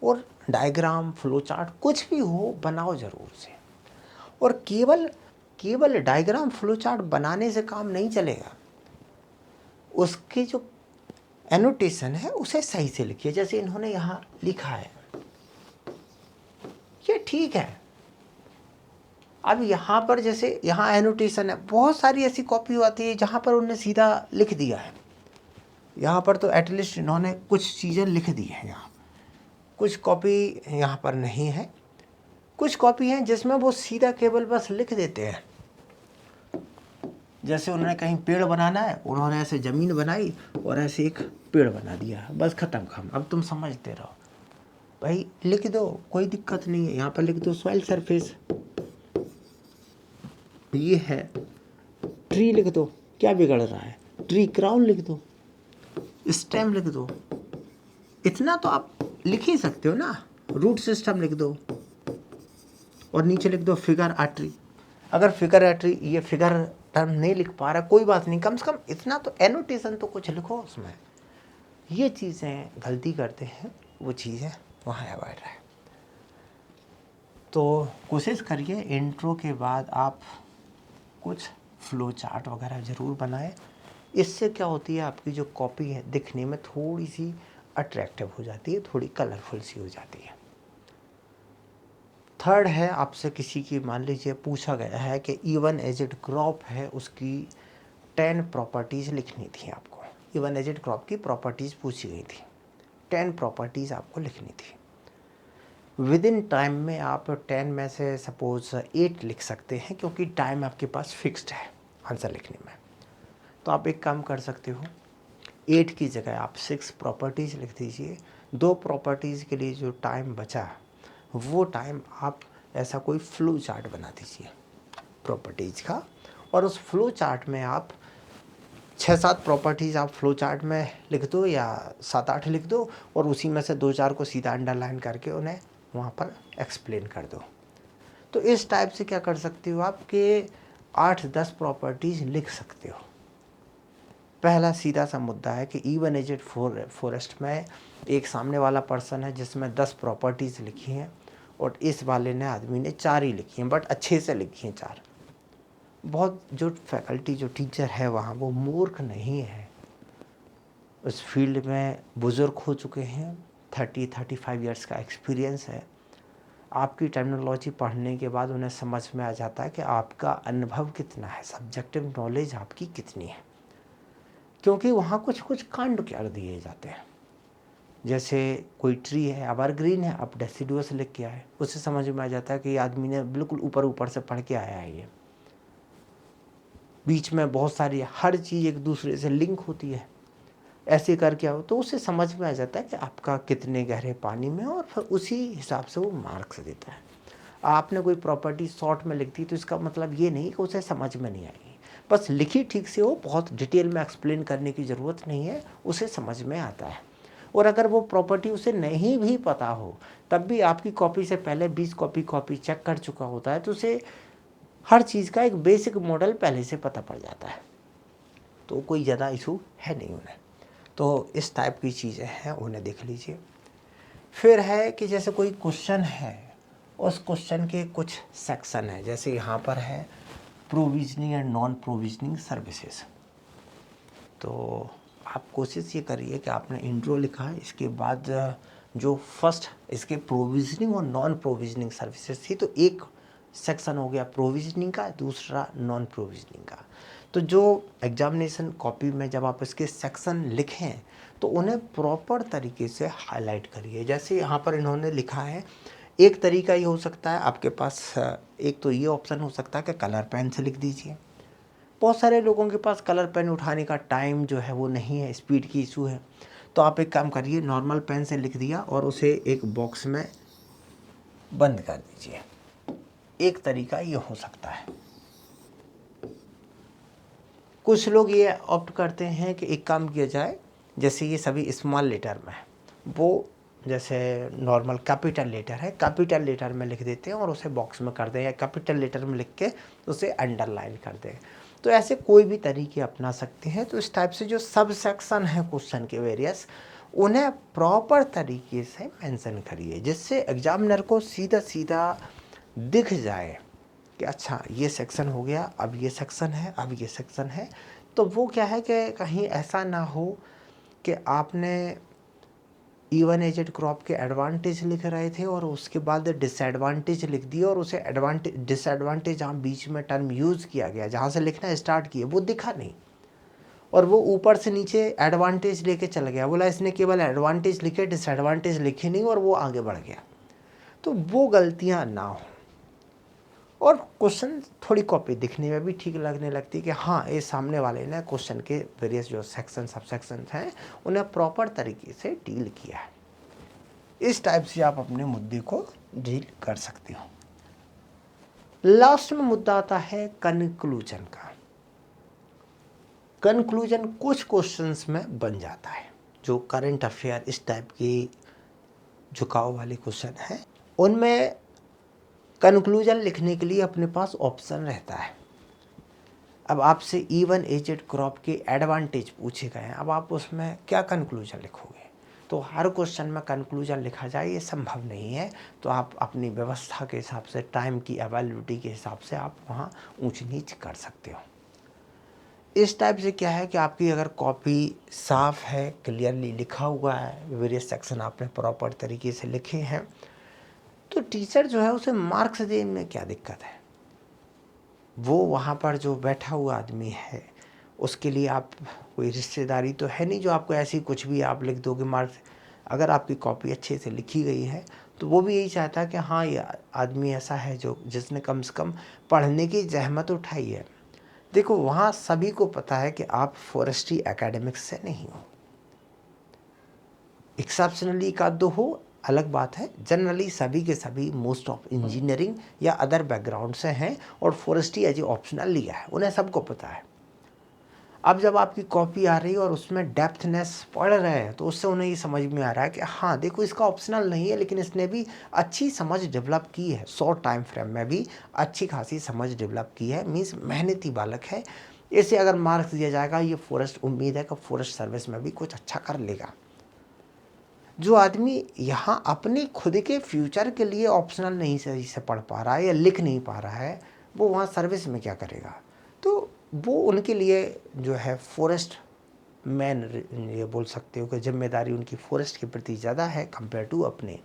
और डायग्राम फ्लो चार्ट कुछ भी हो बनाओ ज़रूर से। और केवल डायग्राम फ्लो चार्ट बनाने से काम नहीं चलेगा, उसके जो एनोटेशन है उसे सही से लिखिए। जैसे इन्होंने यहाँ लिखा है, ये ठीक है। अब यहाँ पर जैसे यहाँ एनोटेशन है, बहुत सारी ऐसी कॉपी आती है जहाँ पर उन्होंने सीधा लिख दिया है। यहाँ पर तो एटलीस्ट इन्होंने कुछ चीज़ें लिख दी हैं। यहाँ कुछ कॉपी यहाँ पर नहीं है, कुछ कॉपी हैं जिसमें वो सीधा केवल बस लिख देते हैं। जैसे उन्होंने कहीं पेड़ बनाना है, उन्होंने ऐसे ज़मीन बनाई और ऐसे एक पेड़ बना दिया, बस ख़त्म काम। अब तुम समझते रहो भाई, लिख दो, कोई दिक्कत नहीं है। यहाँ पर लिख दो सॉइल सरफेस, ये है ट्री, लिख दो, क्या बिगड़ रहा है। ट्री क्राउन लिख दो, स्टेम लिख दो, इतना तो आप लिख ही सकते हो ना। रूट सिस्टम लिख दो और नीचे लिख दो फिगर आर्टरी। अगर फिगर आर्टरी ये फिगर टर्म नहीं लिख पा रहा, कोई बात नहीं, कम से कम इतना तो एनोटेशन तो कुछ लिखो उसमें। ये चीज़ें गलती करते हैं, वो चीज़ें वहाँ अवॉइड रहे। तो कोशिश करिए इंट्रो के बाद आप कुछ फ्लो चार्ट वगैरह ज़रूर बनाएं। इससे क्या होती है, आपकी जो कॉपी है दिखने में थोड़ी सी अट्रैक्टिव हो जाती है, थोड़ी कलरफुल सी हो जाती है। थर्ड है, आपसे किसी की मान लीजिए पूछा गया है कि इवन एजेड क्रॉप है, उसकी 10 प्रॉपर्टीज़ लिखनी थी आपको। इवन एजेड क्रॉप की प्रॉपर्टीज़ पूछी गई थी, 10 प्रॉपर्टीज़ आपको लिखनी थी। विद इन टाइम में आप 10 में से सपोज 8 लिख सकते हैं, क्योंकि टाइम आपके पास फिक्स्ड है आंसर लिखने में। तो आप एक काम कर सकते हो, 8 की जगह आप 6 प्रॉपर्टीज़ लिख दीजिए। 2 प्रॉपर्टीज़ के लिए जो टाइम बचा, वो टाइम आप ऐसा कोई फ्लो चार्ट बना दीजिए प्रॉपर्टीज़ का, और उस फ्लो चार्ट में आप 6-7 प्रॉपर्टीज़ आप फ्लो चार्ट में लिख दो, या 7-8 लिख दो, और उसी में से 2-4 को सीधा अंडरलाइन करके उन्हें वहाँ पर एक्सप्लेन कर दो। तो इस टाइप से क्या कर सकते हो आप कि 8-10 प्रॉपर्टीज़ लिख सकते हो। पहला सीधा सा मुद्दा है कि इवन एजेड फॉरेस्ट में एक सामने वाला पर्सन है जिसमें 10 प्रॉपर्टीज़ लिखी हैं, और इस वाले ने आदमी ने 4 ही लिखी हैं, बट अच्छे से लिखी हैं 4। बहुत जो फैकल्टी जो टीचर है वहाँ, वो मूर्ख नहीं है, उस फील्ड में बुज़ुर्ग हो चुके हैं, 30-35 इयर्स का एक्सपीरियंस है। आपकी टर्मिनोलॉजी पढ़ने के बाद उन्हें समझ में आ जाता है कि आपका अनुभव कितना है, सब्जेक्टिव नॉलेज आपकी कितनी है। क्योंकि वहाँ कुछ कुछ कांड कर दिए जाते हैं। जैसे कोई ट्री है, एवरग्रीन है, आप डेसिडुअस लिख के आए, उससे समझ में आ जाता है कि ये आदमी ने बिल्कुल ऊपर ऊपर से पढ़ के आया है। ये बीच में बहुत सारी हर चीज़ एक दूसरे से लिंक होती है, ऐसे करके आओ तो उससे समझ में आ जाता है कि आपका कितने गहरे पानी में, और फिर उसी हिसाब से वो मार्क्स देता है। आपने कोई प्रॉपर्टी शॉर्ट में लिख दी तो इसका मतलब ये नहीं कि उसे समझ में नहीं आएगी। बस लिखी ठीक से हो, बहुत डिटेल में एक्सप्लेन करने की ज़रूरत नहीं है, उसे समझ में आता है। और अगर वो प्रॉपर्टी उसे नहीं भी पता हो तब भी आपकी कॉपी से पहले 20 कॉपी चेक कर चुका होता है, तो उसे हर चीज़ का एक बेसिक मॉडल पहले से पता पड़ जाता है, तो कोई ज़्यादा इशू है नहीं उन्हें। तो इस टाइप की चीज़ें हैं, उन्हें देख लीजिए। फिर है कि जैसे कोई क्वेश्चन है, उस क्वेश्चन के कुछ सेक्शन है, जैसे यहाँ पर है provisioning and non provisioning services. तो आप कोशिश ये करिए कि आपने इंट्रो लिखा है, इसके बाद जो फर्स्ट इसके प्रोविजनिंग और नॉन प्रोविजनिंग सर्विसेज थी, तो एक सेक्शन हो गया प्रोविजनिंग का, दूसरा नॉन प्रोविजनिंग का। तो जो एग्जामिनेशन कॉपी में जब आप इसके सेक्शन लिखें तो उन्हें प्रॉपर तरीके से हाईलाइट करिए। जैसे यहाँ पर इन्होंने लिखा है, एक तरीका ये हो सकता है आपके पास, एक तो ये ऑप्शन हो सकता है कि कलर पेन से लिख दीजिए। बहुत सारे लोगों के पास कलर पेन उठाने का टाइम जो है वो नहीं है, स्पीड की इशू है। तो आप एक काम करिए, नॉर्मल पेन से लिख दिया और उसे एक बॉक्स में बंद कर दीजिए। एक तरीका ये हो सकता है। कुछ लोग ये ऑप्ट करते हैं कि एक काम किया जाए, जैसे ये सभी स्मॉल लेटर में है, वो जैसे नॉर्मल कैपिटल लेटर है, कैपिटल लेटर में लिख देते हैं और उसे बॉक्स में कर दें, या कैपिटल लेटर में लिख के उसे अंडरलाइन कर दें। तो ऐसे कोई भी तरीके अपना सकते हैं। तो इस टाइप से जो सब सेक्शन है क्वेश्चन के वेरियस, उन्हें प्रॉपर तरीके से मेंशन करिए, जिससे एग्जामिनर को सीधा सीधा दिख जाए कि अच्छा ये सेक्शन हो गया, अब ये सेक्शन है, अब ये सेक्शन है। तो वो क्या है कि कहीं ऐसा ना हो कि आपने इवन एजेड क्रॉप के एडवांटेज लिख रहे थे और उसके बाद डिसएडवांटेज लिख दिया, और उसे एडवांटेज डिसएडवांटेज जहाँ बीच में टर्म यूज़ किया गया, जहाँ से लिखना स्टार्ट किया, वो दिखा नहीं, और वो ऊपर से नीचे एडवांटेज लेके चल गया, बोला इसने केवल एडवांटेज लिखे, डिसएडवांटेज लिखे नहीं, और वो आगे बढ़ गया। तो वो गलतियाँ ना हो, और क्वेश्चन थोड़ी कॉपी दिखने में भी ठीक लगने लगती है कि हाँ, ये सामने वाले ने क्वेश्चन के वेरियस जो सेक्शन सब सेक्शन हैं उन्हें प्रॉपर तरीके से डील किया है। इस टाइप से आप अपने मुद्दे को डील कर सकते हो। लास्ट में मुद्दा आता है कंक्लूजन का। कंक्लूजन कुछ क्वेश्चंस में बन जाता है, जो करंट अफेयर इस टाइप की झुकाव वाले क्वेश्चन हैं, उनमें कंक्लूजन लिखने के लिए अपने पास ऑप्शन रहता है। अब आपसे इवन एजेड क्रॉप के एडवांटेज पूछे गए हैं, अब आप उसमें क्या कंक्लूजन लिखोगे? तो हर क्वेश्चन में कंक्लूजन लिखा जाए ये संभव नहीं है। तो आप अपनी व्यवस्था के हिसाब से, टाइम की अवेलेबिलिटी के हिसाब से आप वहाँ ऊंच नीच कर सकते हो। इस टाइप से क्या है कि आपकी अगर कॉपी साफ़ है, क्लियरली लिखा हुआ है, वेरियस सेक्शन आपने प्रॉपर तरीके से लिखे हैं, तो टीचर जो है उसे मार्क्स देने में क्या दिक्कत है? वो वहाँ पर जो बैठा हुआ आदमी है उसके लिए आप कोई रिश्तेदारी तो है नहीं जो आपको ऐसी कुछ भी आप लिख दोगे मार्क्स। अगर आपकी कॉपी अच्छे से लिखी गई है तो वो भी यही चाहता है कि हाँ, ये आदमी ऐसा है जो जिसने कम से कम पढ़ने की जहमत उठाई है। देखो, वहाँ सभी को पता है कि आप फॉरेस्ट्री एकेडमिक्स से नहीं हो। एक्सेप्शनली का दो हो अलग बात है, जनरली सभी के सभी मोस्ट ऑफ इंजीनियरिंग या अदर बैकग्राउंड से हैं और फॉरेस्ट्री एज ए ऑप्शनल लिया है, उन्हें सबको पता है। अब जब आपकी कॉपी आ रही है और उसमें डेप्थनेस पढ़ रहे हैं तो उससे उन्हें ये समझ में आ रहा है कि हाँ देखो, इसका ऑप्शनल नहीं है लेकिन इसने भी अच्छी समझ डेवलप की है, शॉर्ट टाइम फ्रेम में भी अच्छी खासी समझ डेवलप की है, मीन्स मेहनती बालक है। इसे अगर मार्क्स दिया जाएगा, ये फॉरेस्ट उम्मीद है कि फॉरेस्ट सर्विस में भी कुछ अच्छा कर लेगा। जो आदमी यहाँ अपने खुद के फ्यूचर के लिए ऑप्शनल नहीं सही से पढ़ पा रहा है या लिख नहीं पा रहा है, वो वहाँ सर्विस में क्या करेगा? तो वो उनके लिए जो है फॉरेस्ट मैन, ये बोल सकते हो कि जिम्मेदारी उनकी फॉरेस्ट के प्रति ज़्यादा है कंपेयर टू अपने।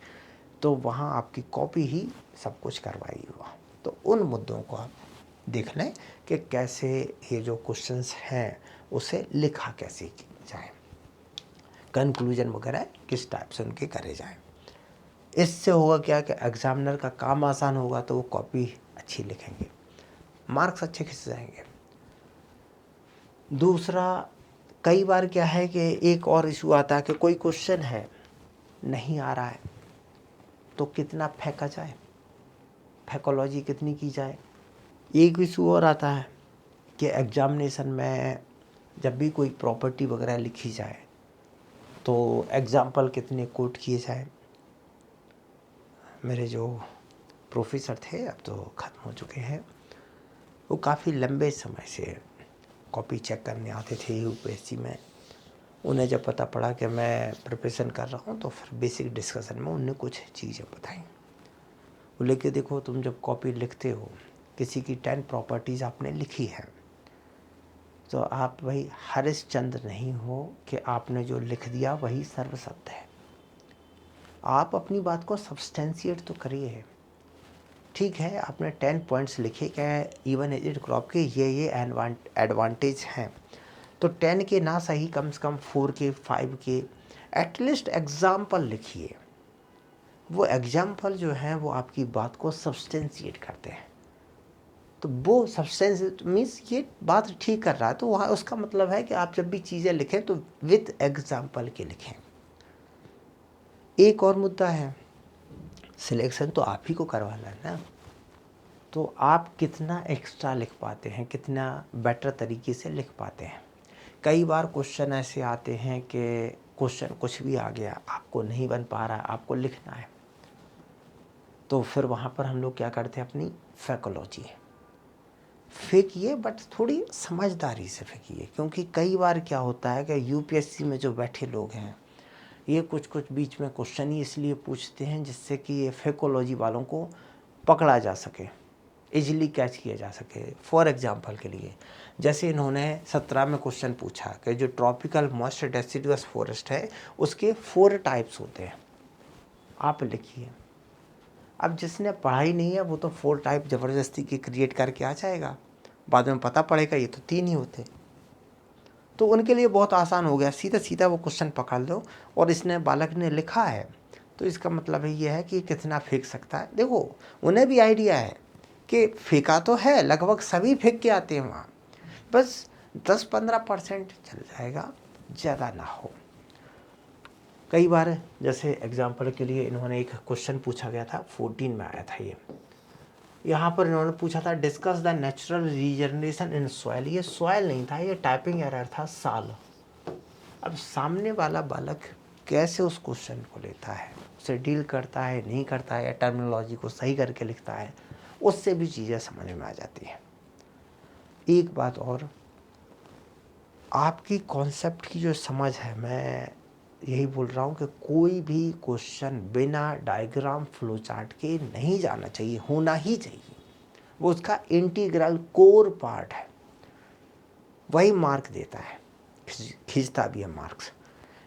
तो वहाँ आपकी कॉपी ही सब कुछ करवाएगी वहाँ। तो उन मुद्दों को आप देख लें कि कैसे ये जो क्वेश्चंस हैं उसे लिखा कैसे जाए, कंक्लूजन वगैरह किस टाइप से उनके करे जाएं। इससे होगा क्या कि एग्जामिनर का काम आसान होगा, तो वो कॉपी अच्छी लिखेंगे, मार्क्स अच्छे खिंच जाएंगे। दूसरा, कई बार क्या है कि एक और इशू आता है कि कोई क्वेश्चन है नहीं आ रहा है तो कितना फेंका जाए, फैकोलॉजी कितनी की जाए। एक इशू और आता है कि एग्ज़ामिनेशन में जब भी कोई प्रॉपर्टी वगैरह लिखी जाए तो एग्ज़ाम्पल कितने कोट किए जाए। मेरे जो प्रोफेसर थे, अब तो ख़त्म हो चुके हैं, वो काफ़ी लंबे समय से कॉपी चेक करने आते थे यूपीएससी में। उन्हें जब पता पड़ा कि मैं प्रिपरेशन कर रहा हूँ तो फिर बेसिक डिस्कशन में उन्होंने कुछ चीज़ें बताई। बोले कि देखो, तुम जब कॉपी लिखते हो, किसी की 10 प्रॉपर्टीज़ आपने लिखी है, तो आप वही हरिश्चंद्र नहीं हो कि आपने जो लिख दिया वही सर्वसत्य है। आप अपनी बात को सब्सटेंशिएट तो करिए। ठीक है, आपने 10 पॉइंट्स लिखे क्या इवन एजेड क्रॉप के ये एडवांटेज हैं, तो 10 के ना सही कम से कम 4 के 5 के एटलीस्ट एग्जाम्पल लिखिए। वो एग्जाम्पल जो हैं वो आपकी बात को सब्सटेंशिएट करते हैं। तो वो सब्सटेंस मीन्स ये बात ठीक कर रहा है, तो वहाँ उसका मतलब है कि आप जब भी चीज़ें लिखें तो विद एग्जाम्पल के लिखें। एक और मुद्दा है, सिलेक्शन तो आप ही को करवाना है ना, तो आप कितना एक्स्ट्रा लिख पाते हैं, कितना बेटर तरीके से लिख पाते हैं। कई बार क्वेश्चन ऐसे आते हैं कि क्वेश्चन कुछ भी आ गया, आपको नहीं बन पा रहा है, आपको लिखना है, तो फिर वहाँ पर हम लोग क्या करते हैं, अपनी फैकोलॉजी फेंकिए, बट थोड़ी समझदारी से फेंकिए। क्योंकि कई बार क्या होता है कि यूपीएससी में जो बैठे लोग हैं, ये कुछ कुछ बीच में क्वेश्चन ही इसलिए पूछते हैं जिससे कि ये फैकोलॉजी वालों को पकड़ा जा सके, इजीली कैच किया जा सके। फॉर एग्जांपल के लिए, जैसे इन्होंने 17 में क्वेश्चन पूछा कि जो ट्रॉपिकल मॉइस्ट डेसिडुअस फॉरेस्ट है उसके 4 टाइप्स होते हैं, आप लिखिए। अब जिसने पढ़ाई नहीं है वो तो 4 टाइप ज़बरदस्ती की क्रिएट करके आ जाएगा, बाद में पता पड़ेगा ये तो 3 ही होते। तो उनके लिए बहुत आसान हो गया, सीधा सीधा वो क्वेश्चन पकड़ लो, और इसने बालक ने लिखा है तो इसका मतलब ये है कि कितना फेंक सकता है। देखो, उन्हें भी आइडिया है कि फेंका तो है, लगभग सभी फेंक के आते हैं वहाँ, बस 10-15% चल जाएगा, ज़्यादा ना हो। कई बार जैसे एग्जाम्पल के लिए इन्होंने एक क्वेश्चन पूछा गया था, 14 में आया था ये, यहाँ पर इन्होंने पूछा था discuss the natural regeneration in soil. ये सॉइल नहीं था, ये टाइपिंग एरर था, साल। अब सामने वाला बालक कैसे उस क्वेश्चन को लेता है, उसे डील करता है, नहीं करता है, या टर्मिनोलॉजी को सही करके लिखता है, उससे भी चीज़ें समझ में आ जाती हैं। एक बात और, आपकी कॉन्सेप्ट की जो समझ है, मैं यही बोल रहा हूँ कि कोई भी क्वेश्चन बिना डायग्राम फ्लो चार्ट के नहीं जाना चाहिए, होना ही चाहिए। वो उसका इंटीग्रल कोर पार्ट है, वही मार्क देता है, खींचता भी है मार्क्स।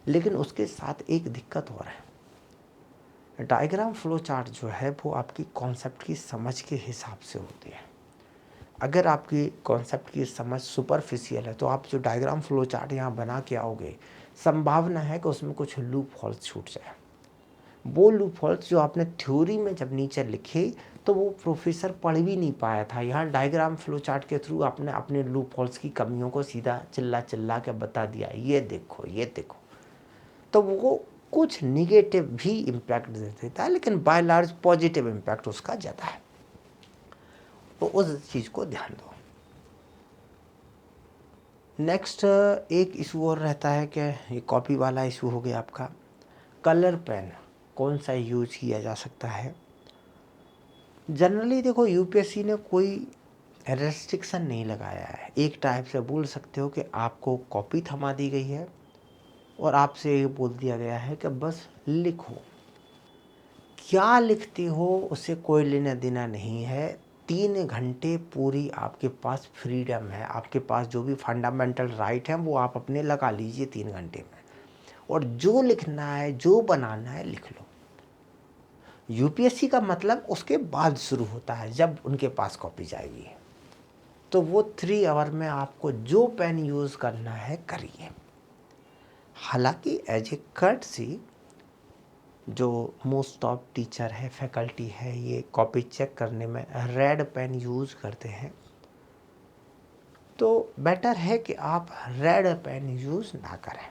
लेकिन उसके साथ एक दिक्कत और है, डायग्राम फ्लो चार्ट जो है वो आपकी कॉन्सेप्ट की समझ के हिसाब से होती है। अगर आपकी कॉन्सेप्ट की समझ सुपरफिशियल है तो आप जो डायग्राम फ्लो चार्ट यहाँ बना के आओगे, संभावना है कि उसमें कुछ लूप होल्स छूट जाए। वो लूप होल्स जो आपने थ्योरी में जब नीचे लिखे तो वो प्रोफेसर पढ़ भी नहीं पाया था, यहाँ डायग्राम फ्लो चार्ट के थ्रू आपने अपने लूप होल्स की कमियों को सीधा चिल्ला चिल्ला के बता दिया, ये देखो ये देखो। तो वो कुछ निगेटिव भी इम्पैक्ट दे देता है, लेकिन बाय लार्ज पॉजिटिव इम्पैक्ट उसका ज़्यादा है, तो उस चीज़ को ध्यान दो। नेक्स्ट एक इशू और रहता है कि ये कॉपी वाला इशू हो गया आपका, कलर पेन कौन सा यूज किया जा सकता है। जनरली देखो, यूपीएससी ने कोई रेस्ट्रिक्शन नहीं लगाया है। एक टाइप से बोल सकते हो कि आपको कॉपी थमा दी गई है और आपसे ये बोल दिया गया है कि बस लिखो, क्या लिखते हो उससे कोई लेना देना नहीं है। 3 घंटे पूरी आपके पास फ्रीडम है, आपके पास जो भी फंडामेंटल राइट हैं वो आप अपने लगा लीजिए 3 घंटे में, और जो लिखना है जो बनाना है लिख लो। यूपीएससी का मतलब उसके बाद शुरू होता है, जब उनके पास कॉपी जाएगी, तो वो 3 आवर में आपको जो पेन यूज़ करना है करिए। हालांकि एज ए कर्टसी जो मोस्ट ऑफ टीचर है, फैकल्टी है, ये कॉपी चेक करने में रेड पेन यूज़ करते हैं, तो बेटर है कि आप रेड पेन यूज़ ना करें।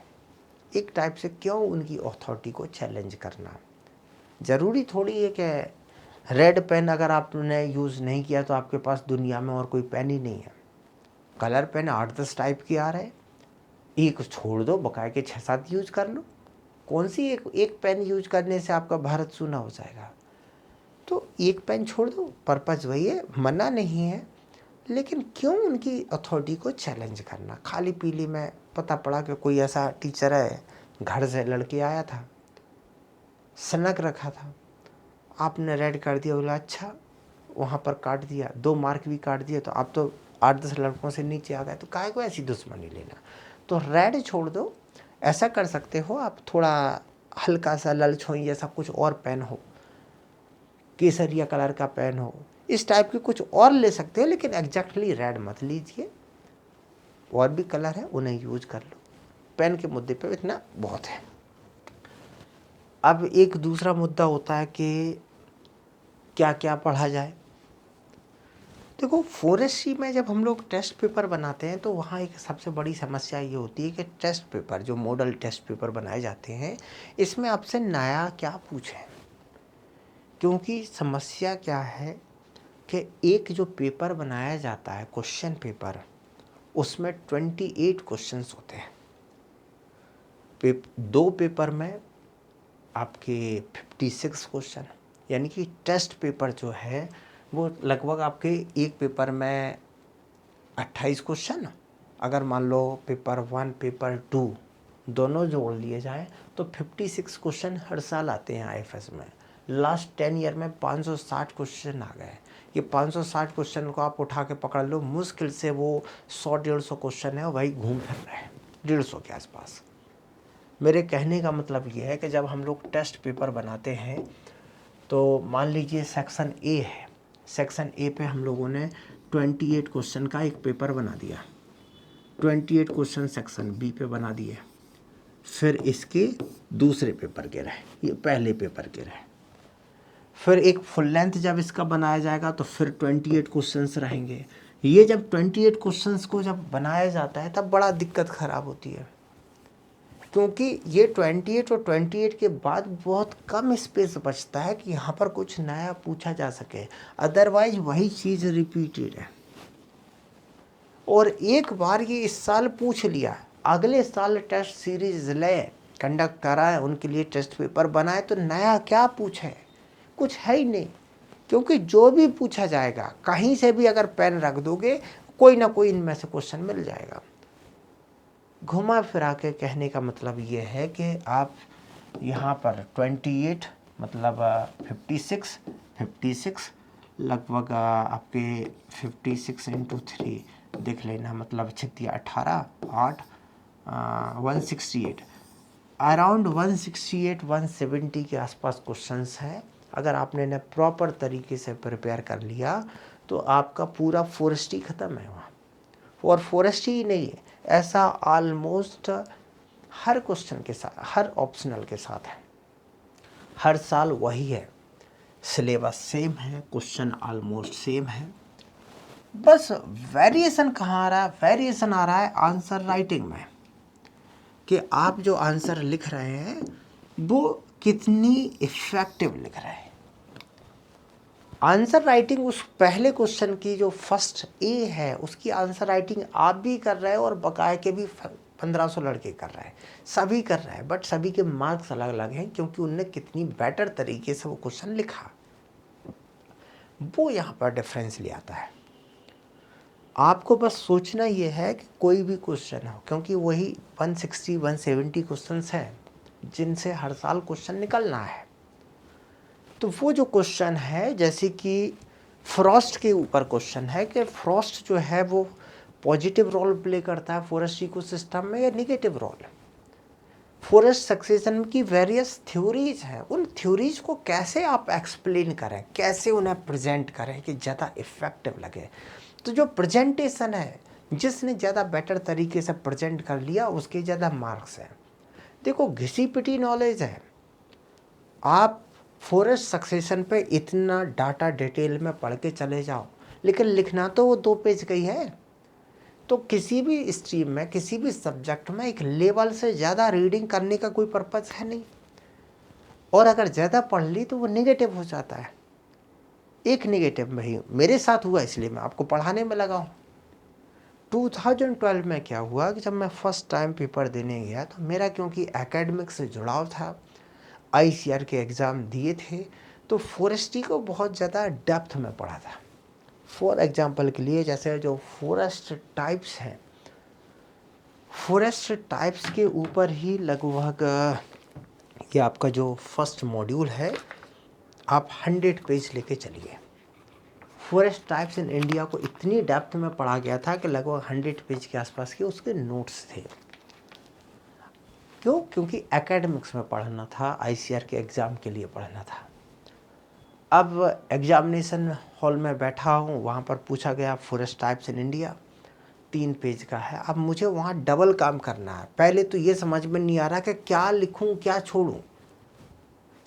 एक टाइप से क्यों उनकी अथॉरिटी को चैलेंज करना। ज़रूरी थोड़ी है कि रेड पेन अगर आपने यूज़ नहीं किया तो आपके पास दुनिया में और कोई पेन ही नहीं है। कलर पेन 8-10 टाइप के आ रहे हैं, एक छोड़ दो, बकाया के 6-7 यूज कर लो। कौन सी एक पेन यूज करने से आपका भारत सूना हो जाएगा? तो एक पेन छोड़ दो, पर्पज़ वही है, मना नहीं है, लेकिन क्यों उनकी अथॉरिटी को चैलेंज करना? खाली पीली में पता पड़ा कि कोई ऐसा टीचर है, घर से लड़के आया था, सनक रखा था, आपने रेड कर दिया, बोला अच्छा, वहाँ पर काट दिया, 2 मार्क भी काट दिए, तो आप तो 8-10 लड़कों से नीचे आ गए, तो काहे को ऐसी दुश्मनी लेना? तो रेड छोड़ दो। ऐसा कर सकते हो आप, थोड़ा हल्का सा ललछोई जैसा कुछ और पेन हो, केसरिया कलर का पेन हो, इस टाइप के कुछ और ले सकते हो, लेकिन एग्जैक्टली रेड मत लीजिए। और भी कलर है, उन्हें यूज कर लो। पेन के मुद्दे पे इतना बहुत है। अब एक दूसरा मुद्दा होता है कि क्या क्या पढ़ा जाए। देखो, फॉरेस्ट्री में जब हम लोग टेस्ट पेपर बनाते हैं तो वहाँ एक सबसे बड़ी समस्या ये होती है कि टेस्ट पेपर, जो मॉडल टेस्ट पेपर बनाए जाते हैं, इसमें आपसे नया क्या पूछें। क्योंकि समस्या क्या है कि एक जो पेपर बनाया जाता है, क्वेश्चन पेपर, उसमें 28 क्वेश्चंस होते हैं। 2 पेपर में आपके 56 क्वेश्चन, यानी कि टेस्ट पेपर जो है वो लगभग आपके एक पेपर में 28 क्वेश्चन। अगर मान लो पेपर 1 पेपर 2 दोनों जोड़ लिए जाएं तो 56 क्वेश्चन हर साल आते हैं आईएफएस में। लास्ट 10 ईयर में 560 क्वेश्चन आ गए। ये 560 क्वेश्चन को आप उठा के पकड़ लो, मुश्किल से वो 100-150 क्वेश्चन है वही घूम फिर रहे हैं, 150 के आसपास। मेरे कहने का मतलब ये है कि जब हम लोग टेस्ट पेपर बनाते हैं तो मान लीजिए सेक्शन ए है, सेक्शन ए पे हम लोगों ने 28 क्वेश्चन का एक पेपर बना दिया, 28 क्वेश्चन सेक्शन बी पे बना दिए, फिर इसके दूसरे पेपर के रहे, ये पहले पेपर के रहे, फिर एक फुल लेंथ जब इसका बनाया जाएगा तो फिर 28 क्वेश्चंस रहेंगे। ये जब 28 क्वेश्चंस को जब बनाया जाता है तब बड़ा दिक्कत ख़राब होती है, क्योंकि ये 28 और 28 के बाद बहुत कम स्पेस बचता है कि यहाँ पर कुछ नया पूछा जा सके, अदरवाइज वही चीज़ रिपीटेड है। और एक बार ये इस साल पूछ लिया, अगले साल टेस्ट सीरीज ले कंडक्ट कराए, उनके लिए टेस्ट पेपर बनाए, तो नया क्या पूछे? कुछ है ही नहीं। क्योंकि जो भी पूछा जाएगा, कहीं से भी अगर पेन रख दोगे, कोई ना कोई इनमें से क्वेश्चन मिल जाएगा। घुमा फिरा के कहने का मतलब ये है कि आप यहाँ पर 28 मतलब 56 लगभग आपके 56 इंटू 3 देख लेना, मतलब 36 18 8 168, अराउंड 168-170 के आसपास क्वेश्चंस हैं। अगर आपने इन्हें प्रॉपर तरीके से प्रिपेयर कर लिया तो आपका पूरा फॉरेस्ट्री ख़त्म है वहाँ। और फॉरेस्ट्री ही नहीं है, ऐसा ऑलमोस्ट हर क्वेश्चन के साथ, हर ऑप्शनल के साथ है। हर साल वही है, सिलेबस सेम है, क्वेश्चन ऑलमोस्ट सेम है, बस वेरिएशन कहाँ आ रहा है? वेरिएशन आ रहा है आंसर राइटिंग में, कि आप जो आंसर लिख रहे हैं वो कितनी इफेक्टिव लिख रहे हैं। आंसर राइटिंग उस पहले क्वेश्चन की जो फर्स्ट ए है उसकी आंसर राइटिंग आप भी कर रहे हैं और बकाया के भी 1500 लड़के कर रहे हैं, सभी कर रहे हैं, बट सभी के मार्क्स अलग अलग हैं क्योंकि उनने कितनी बेटर तरीके से वो क्वेश्चन लिखा, वो यहाँ पर डिफरेंस ले आता है। आपको बस सोचना ये है कि कोई भी क्वेश्चन हो, क्योंकि वही 160-170 क्वेश्चंस हैं जिनसे हर साल क्वेश्चन निकलना है। तो वो जो क्वेश्चन है, जैसे कि फ्रॉस्ट के ऊपर क्वेश्चन है कि फ्रॉस्ट जो है वो पॉजिटिव रोल प्ले करता है फॉरेस्ट इकोसिस्टम में या नेगेटिव रोल। फॉरेस्ट सक्सेशन की वेरियस थ्योरीज हैं, उन थ्योरीज को कैसे आप एक्सप्लेन करें, कैसे उन्हें प्रेजेंट करें कि ज़्यादा इफेक्टिव लगे। तो जो प्रेजेंटेशन है, जिसने ज़्यादा बेटर तरीके से प्रेजेंट कर लिया उसके ज़्यादा मार्क्स हैं। देखो, घिसी पिटी नॉलेज है, आप फॉरेस्ट सक्सेशन पे इतना डाटा डिटेल में पढ़ के चले जाओ, लेकिन लिखना तो वो 2 पेज का ही है। तो किसी भी स्ट्रीम में, किसी भी सब्जेक्ट में एक लेवल से ज़्यादा रीडिंग करने का कोई पर्पज़ है नहीं, और अगर ज़्यादा पढ़ ली तो वो नेगेटिव हो जाता है। एक नेगेटिव में ही मेरे साथ हुआ, इसलिए मैं आपको पढ़ाने में लगा हूँ। 2012 में क्या हुआ कि जब मैं फर्स्ट टाइम पेपर देने गया तो मेरा क्योंकि एकेडमिक से जुड़ाव था, आईसीआर के एग्ज़ाम दिए थे, तो फॉरेस्ट्री को बहुत ज़्यादा डेप्थ में पढ़ा था। फॉर एग्जांपल के लिए जैसे जो फॉरेस्ट टाइप्स हैं, फॉरेस्ट टाइप्स के ऊपर ही लगभग ये आपका जो फर्स्ट मॉड्यूल है आप 100 पेज लेके चलिए। फॉरेस्ट टाइप्स इन इंडिया को इतनी डेप्थ में पढ़ा गया था कि लगभग 100 पेज के आसपास के उसके नोट्स थे। क्यों? क्योंकि एकेडमिक्स में पढ़ना था, आईसीआर के एग्ज़ाम के लिए पढ़ना था। अब एग्जामिनेशन हॉल में बैठा हूँ, वहाँ पर पूछा गया forest types in India, 3 page का है। अब मुझे वहाँ डबल काम करना है। पहले तो ये समझ में नहीं आ रहा कि क्या लिखूँ क्या छोड़ूँ।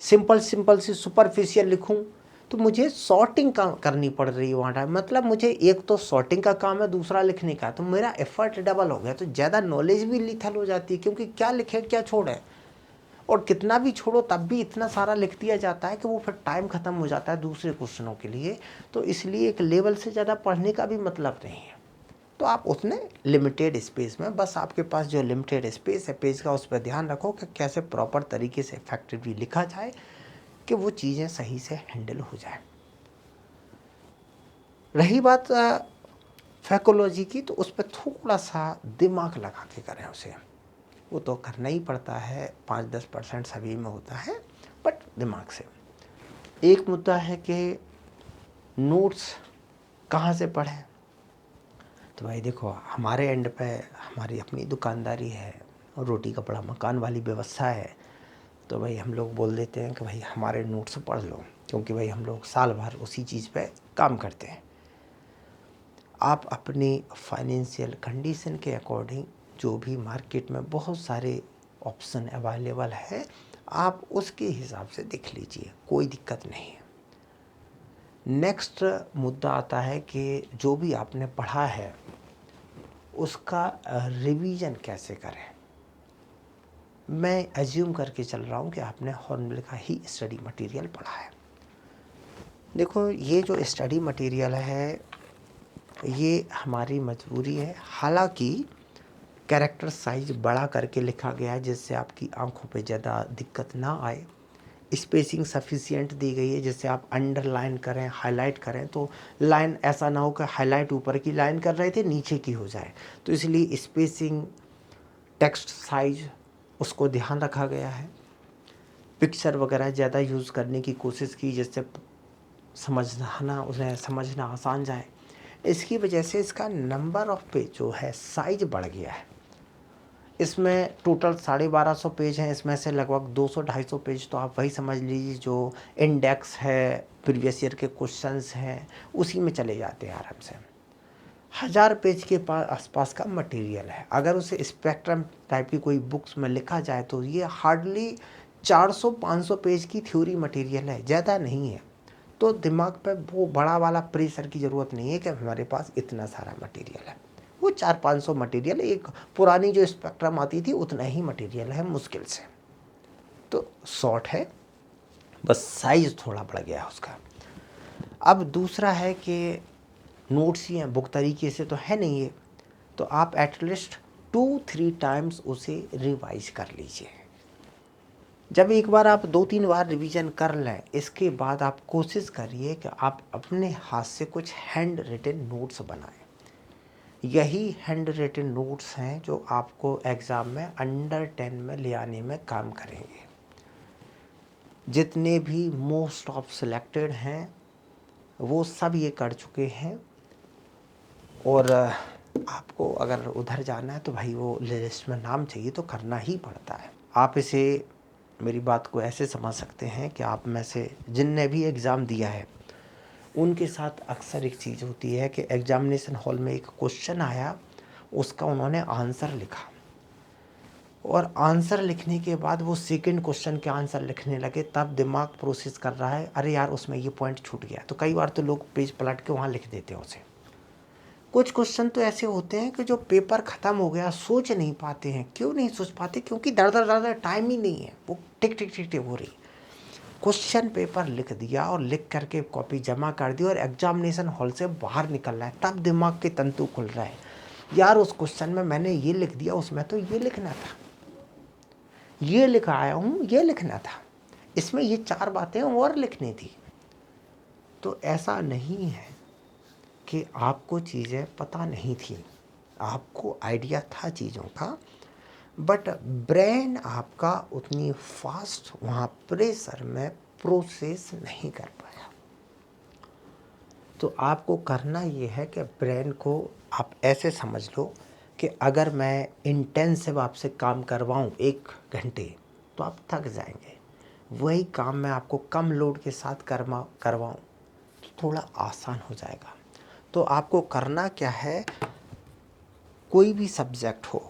सिंपल सी सुपरफिशियल लिखूँ तो मुझे सॉर्टिंग करनी पड़ रही है वहाँ। मतलब मुझे एक तो सॉर्टिंग का काम है, दूसरा लिखने का, तो मेरा एफर्ट डबल हो गया। तो ज़्यादा नॉलेज भी लिथल हो जाती है, क्योंकि क्या लिखे क्या छोड़े, और कितना भी छोड़ो तब भी इतना सारा लिख दिया जाता है कि वो फिर टाइम ख़त्म हो जाता है दूसरे क्वेश्चनों के लिए। तो इसलिए एक लेवल से ज़्यादा पढ़ने का भी मतलब नहीं है। तो आप उतने लिमिटेड स्पेस में, बस आपके पास जो लिमिटेड स्पेस है पेज का, उस पर ध्यान रखो कि कैसे प्रॉपर तरीके से इफेक्टिवली लिखा जाए कि वो चीज़ें सही से हैंडल हो जाए। रही बात फैकोलॉजी की, तो उस पर थोड़ा सा दिमाग लगा के करें उसे। वो तो करना ही पड़ता है, 5-10% सभी में होता है, बट दिमाग से। एक मुद्दा है कि नोट्स कहाँ से पढ़ें। तो भाई देखो, हमारे एंड पे हमारी अपनी दुकानदारी है और रोटी कपड़ा मकान वाली व्यवस्था है। तो भाई हम लोग बोल देते हैं कि भाई हमारे नोट्स पढ़ लो, क्योंकि भाई हम लोग साल भर उसी चीज़ पे काम करते हैं। आप अपनी फाइनेंशियल कंडीशन के अकॉर्डिंग जो भी मार्केट में बहुत सारे ऑप्शन अवेलेबल है, आप उसके हिसाब से देख लीजिए, कोई दिक्कत नहीं है। नेक्स्ट मुद्दा आता है कि जो भी आपने पढ़ा है उसका रिवीजन कैसे करें। मैं एज्यूम करके चल रहा हूँ कि आपने हॉर्नबिल का ही स्टडी मटेरियल पढ़ा है। देखो, ये जो स्टडी मटेरियल है ये हमारी मजबूरी है। हालांकि कैरेक्टर साइज बड़ा करके लिखा गया है जिससे आपकी आंखों पे ज़्यादा दिक्कत ना आए। स्पेसिंग सफिशिएंट दी गई है जिससे आप अंडरलाइन करें, हाईलाइट करें, तो लाइन ऐसा ना हो कि हाईलाइट ऊपर की लाइन कर रहे थे नीचे की हो जाए। तो इसलिए स्पेसिंग, टेक्स्ट साइज, उसको ध्यान रखा गया है। पिक्चर वगैरह ज़्यादा यूज़ करने की कोशिश की जिससे उन्हें समझना आसान जाए। इसकी वजह से इसका नंबर ऑफ पेज जो है साइज बढ़ गया है। इसमें टोटल 1250 पेज हैं, इसमें से लगभग 200-250 पेज तो आप वही समझ लीजिए जो इंडेक्स है, प्रीवियस ईयर के क्वेश्चंस हैं, उसी में चले जाते हैं आराम से। 1000 पेज के आसपास का मटेरियल है। अगर उसे स्पेक्ट्रम टाइप की कोई बुक्स में लिखा जाए तो ये हार्डली 400-500 पेज की थ्योरी मटेरियल है, ज़्यादा नहीं है। तो दिमाग पे वो बड़ा वाला प्रेशर की ज़रूरत नहीं है कि हमारे पास इतना सारा मटेरियल है। वो 400-500 मटेरियल, एक पुरानी जो स्पेक्ट्रम आती थी उतना ही मटेरियल है मुश्किल से। तो शॉर्ट है, बस साइज़ थोड़ा बढ़ गया है उसका। अब दूसरा है कि नोट्स ही हैं, बुक तरीके से तो है नहीं ये, तो आप एटलीस्ट 2-3 टाइम्स उसे रिवाइज कर लीजिए। जब एक बार आप 2-3 बार रिवीजन कर लें, इसके बाद आप कोशिश करिए कि आप अपने हाथ से कुछ हैंड रिटन नोट्स बनाएं। यही हैंड रिटन नोट्स हैं जो आपको एग्ज़ाम में अंडर 10 में ले आने में काम करेंगे। जितने भी मोस्ट ऑफ सिलेक्टेड हैं वो सब ये कर चुके हैं, और आपको अगर उधर जाना है तो भाई वो लिस्ट में नाम चाहिए तो करना ही पड़ता है। आप इसे, मेरी बात को ऐसे समझ सकते हैं कि आप में से जिनने भी एग्ज़ाम दिया है उनके साथ अक्सर एक चीज़ होती है कि एग्ज़ामिनेशन हॉल में एक क्वेश्चन आया, उसका उन्होंने आंसर लिखा, और आंसर लिखने के बाद वो सेकंड क्वेश्चन के आंसर लिखने लगे, तब दिमाग प्रोसेस कर रहा है अरे यार उसमें ये पॉइंट छूट गया। तो कई बार तो लोग पेज पलट के वहाँ लिख देते हैं उसे। कुछ क्वेश्चन तो ऐसे होते हैं कि जो पेपर ख़त्म हो गया सोच नहीं पाते हैं। क्यों नहीं सोच पाते? क्योंकि दर टाइम ही नहीं है, वो टिक टिक टिक टिक हो रही। क्वेश्चन पेपर लिख दिया और लिख करके कॉपी जमा कर दी और एग्जामिनेशन हॉल से बाहर निकल रहा है, तब दिमाग के तंतु खुल रहा है। यार उस क्वेश्चन में मैंने ये लिख दिया, उसमें तो ये लिखना था, ये लिख आया हूँ, ये लिखना था, इसमें ये 4 बातें और लिखनी थी। तो ऐसा नहीं है कि आपको चीज़ें पता नहीं थी, आपको आइडिया था चीज़ों का, बट ब्रेन आपका उतनी फास्ट वहाँ प्रेशर में प्रोसेस नहीं कर पाया। तो आपको करना ये है कि ब्रेन को आप ऐसे समझ लो कि अगर मैं इंटेंसिव आपसे काम करवाऊँ 1 घंटे तो आप थक जाएंगे, वही काम मैं आपको कम लोड के साथ करवाऊँ तो थोड़ा आसान हो जाएगा। तो आपको करना क्या है, कोई भी सब्जेक्ट हो,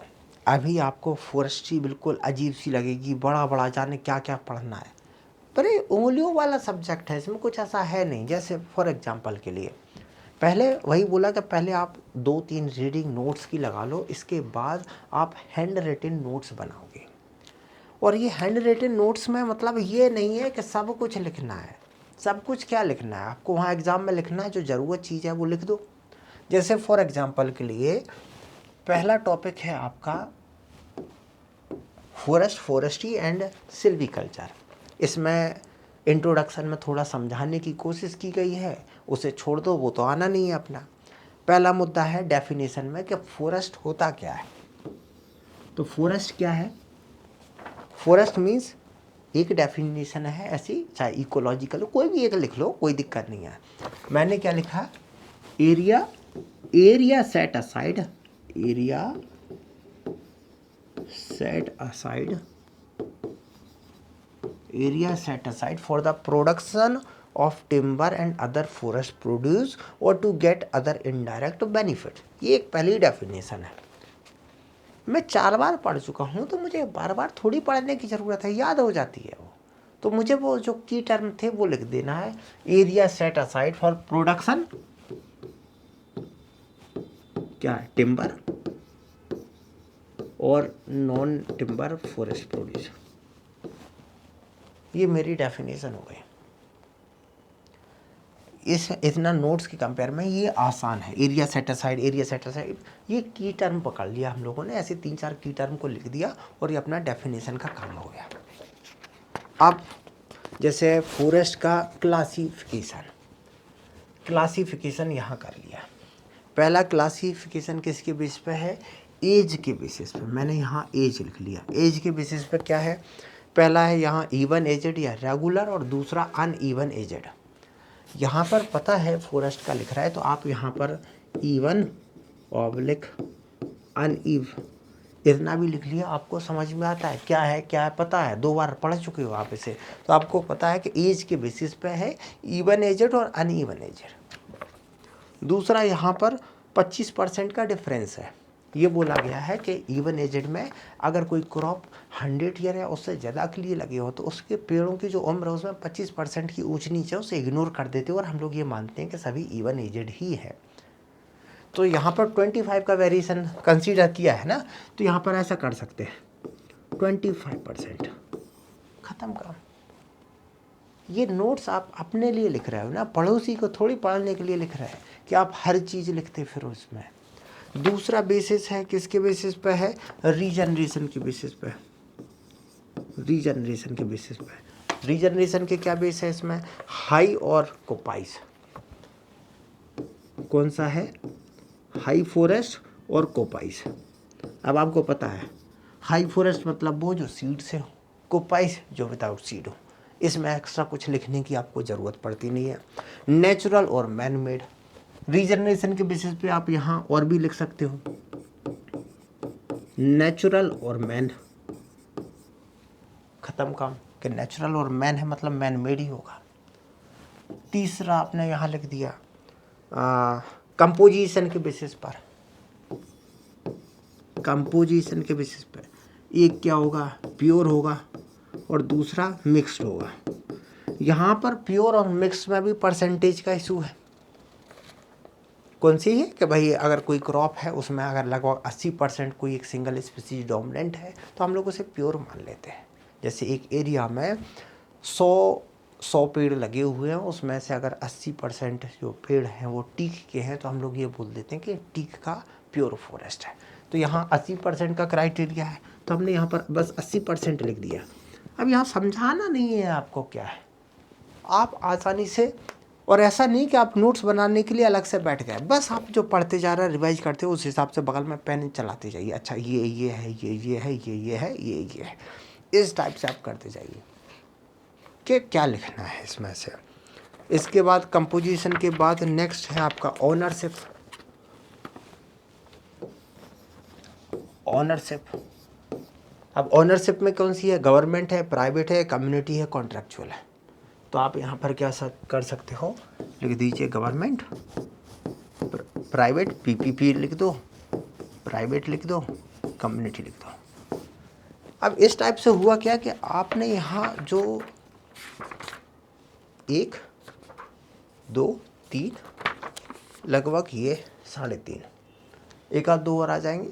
अभी आपको फॉरेस्ट्री बिल्कुल अजीब सी लगेगी, बड़ा बड़ा जाने क्या क्या पढ़ना है, पर ये उंगलियों वाला सब्जेक्ट है, इसमें कुछ ऐसा है नहीं। जैसे फॉर एग्जांपल के लिए पहले वही बोला कि पहले आप 2-3 रीडिंग नोट्स की लगा लो, इसके बाद आप हैंड रिटन नोट्स बनाओगे। और ये हैंड रिटन नोट्स में मतलब ये नहीं है कि सब कुछ लिखना है, सब कुछ क्या लिखना है, आपको वहाँ एग्ज़ाम में लिखना है, जो ज़रूरत चीज़ है वो लिख दो। जैसे फॉर एग्जांपल के लिए पहला टॉपिक है आपका फॉरेस्ट्री एंड सिल्वीकल्चर। इसमें इंट्रोडक्शन में थोड़ा समझाने की कोशिश की गई है, उसे छोड़ दो, वो तो आना नहीं है अपना। पहला मुद्दा है डेफिनेशन में कि फॉरेस्ट होता क्या है। तो फॉरेस्ट क्या है, फॉरेस्ट मीन्स एक डेफिनेशन है ऐसी, चाहे इकोलॉजिकल कोई भी एक लिख लो, कोई दिक्कत नहीं है। मैंने क्या लिखा, area set aside, area set aside for the production of timber and other forest produce or to get other indirect benefit। ये एक पहली डेफिनेशन है। मैं 4 बार पढ़ चुका हूँ, तो मुझे बार बार थोड़ी पढ़ने की ज़रूरत है, याद हो जाती है वो। तो मुझे वो जो की टर्म थे वो लिख देना है, area set aside for production, क्या है, टिम्बर और नॉन टिम्बर फॉरेस्ट प्रोड्यूस। ये मेरी डेफिनेशन हो गई। इस इतना नोट्स के कंपेयर में ये आसान है। Area set aside, area set aside, ये की टर्म पकड़ लिया हम लोगों ने, ऐसे 3-4 की टर्म को लिख दिया और ये अपना डेफिनेशन का काम हो गया। अब जैसे फॉरेस्ट का क्लासिफिकेशन यहाँ कर लिया। पहला क्लासिफिकेशन किसके बेसिस पे है, एज के बेसिस पे। मैंने यहाँ एज लिख लिया। एज के बेसिस पे क्या है, पहला है यहाँ इवन एजेड या रेगुलर, और दूसरा अनइवन एजेड। यहाँ पर पता है फॉरेस्ट का लिख रहा है, तो आप यहाँ पर इवन ऑब्लिक अनइव इतना भी लिख लिया, आपको समझ में आता है क्या है, क्या है पता है, 2 बार पढ़ चुके हो आप इसे, तो आपको पता है कि एज के बेसिस पे है इवन एजेड और अनइवन एजेड। दूसरा यहाँ पर 25% का डिफरेंस है। ये बोला गया है कि इवन एजेड में अगर कोई क्रॉप 100 ईयर या उससे ज़्यादा के लिए लगे हो, तो उसके पेड़ों की जो उम्र है उसमें 25% की ऊंच नीचे उसे इग्नोर कर देते हैं, और हम लोग ये मानते हैं कि सभी इवन एजेड ही है। तो यहाँ पर 25 का वेरिएशन कंसीडर किया है ना, तो यहाँ पर ऐसा कर सकते हैं 25%, ख़त्म काम। ये नोट्स आप अपने लिए लिख रहे हो ना, पड़ोसी को थोड़ी पढ़ने के लिए लिख रहे हैं कि आप हर चीज़ लिखते फिर उसमें। दूसरा बेसिस है किसके बेसिस पे है, रीजनरेशन के बेसिस पे। रीजनरेशन के बेसिस पे, रीजनरेशन के क्या बेस है इसमें, हाई और कोपाइस। कौन सा है, हाई फॉरेस्ट और कोपाइस। अब आपको पता है हाई फॉरेस्ट मतलब वो जो सीड से हो, कोपाइस जो विदाउट सीड हो। इसमें एक्स्ट्रा कुछ लिखने की आपको ज़रूरत पड़ती नहीं है। नेचुरल और मैन मेड, रीजनरेशन के बेसिस पे आप यहाँ और भी लिख सकते हो, नेचुरल और मैन, ख़त्म काम। कि नेचुरल और मैन है मतलब मैन मेड ही होगा। तीसरा आपने यहाँ लिख दिया कंपोजिशन के बेसिस पर, कंपोजिशन के बेसिस पर एक क्या होगा, प्योर होगा और दूसरा मिक्स्ड होगा। यहाँ पर प्योर और मिक्स्ड में भी परसेंटेज का इशू है। कौन सी है कि भाई अगर कोई क्रॉप है उसमें अगर लगभग 80% कोई एक सिंगल स्पीसीज डोमिनेंट है, तो हम लोग उसे प्योर मान लेते हैं। जैसे एक एरिया में 100 पेड़ लगे हुए हैं, उसमें से अगर 80% जो पेड़ हैं वो टीक के हैं, तो हम लोग ये बोल देते हैं कि टीक का प्योर फॉरेस्ट है। तो यहाँ 80% का क्राइटेरिया है, तो हमने यहाँ पर बस 80% लिख दिया। अब यहाँ समझाना नहीं है आपको क्या है, आप आसानी से, और ऐसा नहीं कि आप नोट्स बनाने के लिए अलग से बैठ गए, बस आप जो पढ़ते जा रहे हैं रिवाइज करते हो उस हिसाब से बगल में पेन चलाते जाइए। अच्छा ये है, ये है, ये है, इस टाइप से आप करते जाइए कि क्या लिखना है इसमें से। इसके बाद कंपोजिशन के बाद नेक्स्ट है आपका ओनरशिप। ओनरशिप, अब ओनरशिप में कौन सी है, गवर्नमेंट है, प्राइवेट है, कम्युनिटी है, कॉन्ट्रैक्चुअल है। तो आप यहाँ पर क्या कर सकते हो, लिख दीजिए गवर्नमेंट, प्राइवेट, पीपीपी लिख दो, प्राइवेट लिख दो, कम्युनिटी लिख दो। अब इस टाइप से हुआ क्या कि आपने यहाँ जो 1, 2, 3, लगभग ये 3.5, एक आध 2 और आ जाएंगे,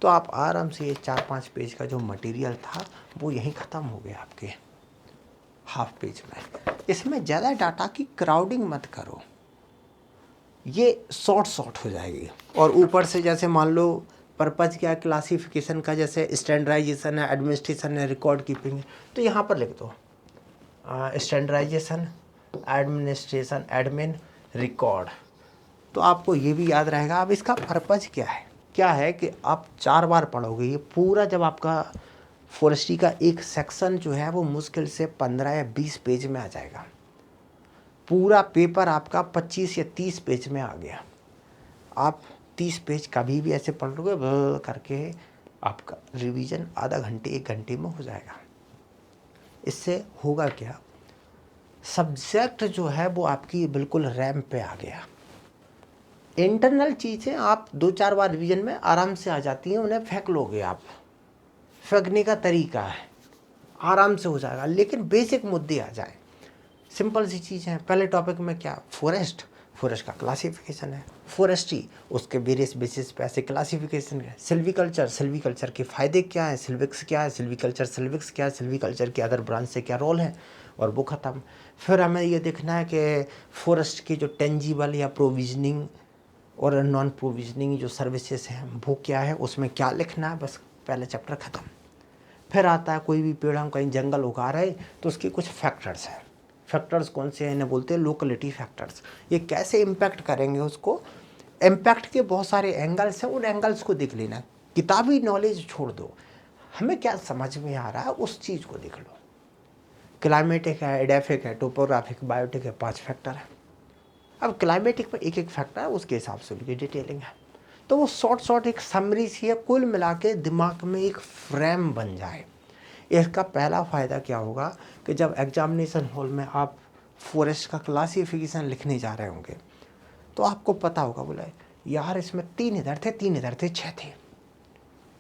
तो आप आराम से ये 4-5 पेज का जो मटेरियल था वो यहीं ख़त्म हो गया आपके हाफ पेज में। इसमें ज़्यादा डाटा की क्राउडिंग मत करो, ये शॉर्ट हो जाएगी। और ऊपर से जैसे मान लो पर्पज़ क्या है क्लासिफिकेशन का, जैसे स्टैंडर्डाइजेशन है, एडमिनिस्ट्रेशन है, रिकॉर्ड कीपिंग है, तो यहाँ पर लिख दो स्टैंडर्डाइजेशन, एडमिनिस्ट्रेशन, एडमिन, रिकॉर्ड। तो आपको ये भी याद रहेगा। अब इसका पर्पज़ क्या है कि आप 4 बार पढ़ोगे ये पूरा। जब आपका फॉरेस्ट्री का एक सेक्शन जो है वो मुश्किल से 15 या 20 पेज में आ जाएगा, पूरा पेपर आपका 25 या 30 पेज में आ गया, आप 30 पेज कभी भी ऐसे पढ़ लोगे करके आपका रिवीजन आधा घंटे 1 घंटे में हो जाएगा। इससे होगा क्या, सब्जेक्ट जो है वो आपकी बिल्कुल रैम पे आ गया। इंटरनल चीज़ें आप 2-4 बार रिवीजन में आराम से आ जाती हैं, उन्हें फेंक लोगे आप, फेंकने का तरीका है, आराम से हो जाएगा। लेकिन बेसिक मुद्दे आ जाए, सिंपल सी चीज़ है। पहले टॉपिक में क्या, फॉरेस्ट का क्लासिफिकेशन है, फॉरेस्ट्री उसके वेरियस बेसिस पे ऐसे क्लासिफिकेशन है। सिल्वीकल्चर के फ़ायदे क्या है, सिल्विक्स क्या है, सिल्विकल्चर क्या है, सिल्वीकल्चर के अदर ब्रांच से क्या रोल है, और वो ख़त्म। फिर हमें ये देखना है कि फॉरेस्ट की जो टेंजिबल या प्रोविजनिंग और नॉन प्रोविजनिंग जो सर्विसेज हैं वो क्या है, उसमें क्या लिखना है, बस पहले चैप्टर ख़त्म। फिर आता है कोई भी पेड़ हम कहीं जंगल उगा रहे तो उसके कुछ फैक्टर्स हैं। फैक्टर्स कौन से हैं, इन्हें बोलते हैं लोकलिटी फैक्टर्स। ये कैसे इम्पैक्ट करेंगे उसको, इम्पैक्ट के बहुत सारे एंगल्स हैं, उन एंगल्स को देख लेना। किताबी नॉलेज छोड़ दो, हमें क्या समझ में आ रहा है उस चीज़ को देख लो। क्लाइमेटिक है, एडेफिक है, टोपोग्राफिक, बायोटिक है, 5 फैक्टर है। अब क्लाइमेटिक पर एक फैक्टर है, उसके हिसाब से उनकी डिटेलिंग है। तो वो शॉर्ट एक समरी सी है, कुल मिला के दिमाग में एक फ्रेम बन जाए। इसका पहला फ़ायदा क्या होगा कि जब एग्जामिनेशन हॉल में आप फॉरेस्ट का क्लासिफिकेशन लिखने जा रहे होंगे तो आपको पता होगा, बोला यार इसमें 3 इधर थे, 3 इधर थे, 6 थे।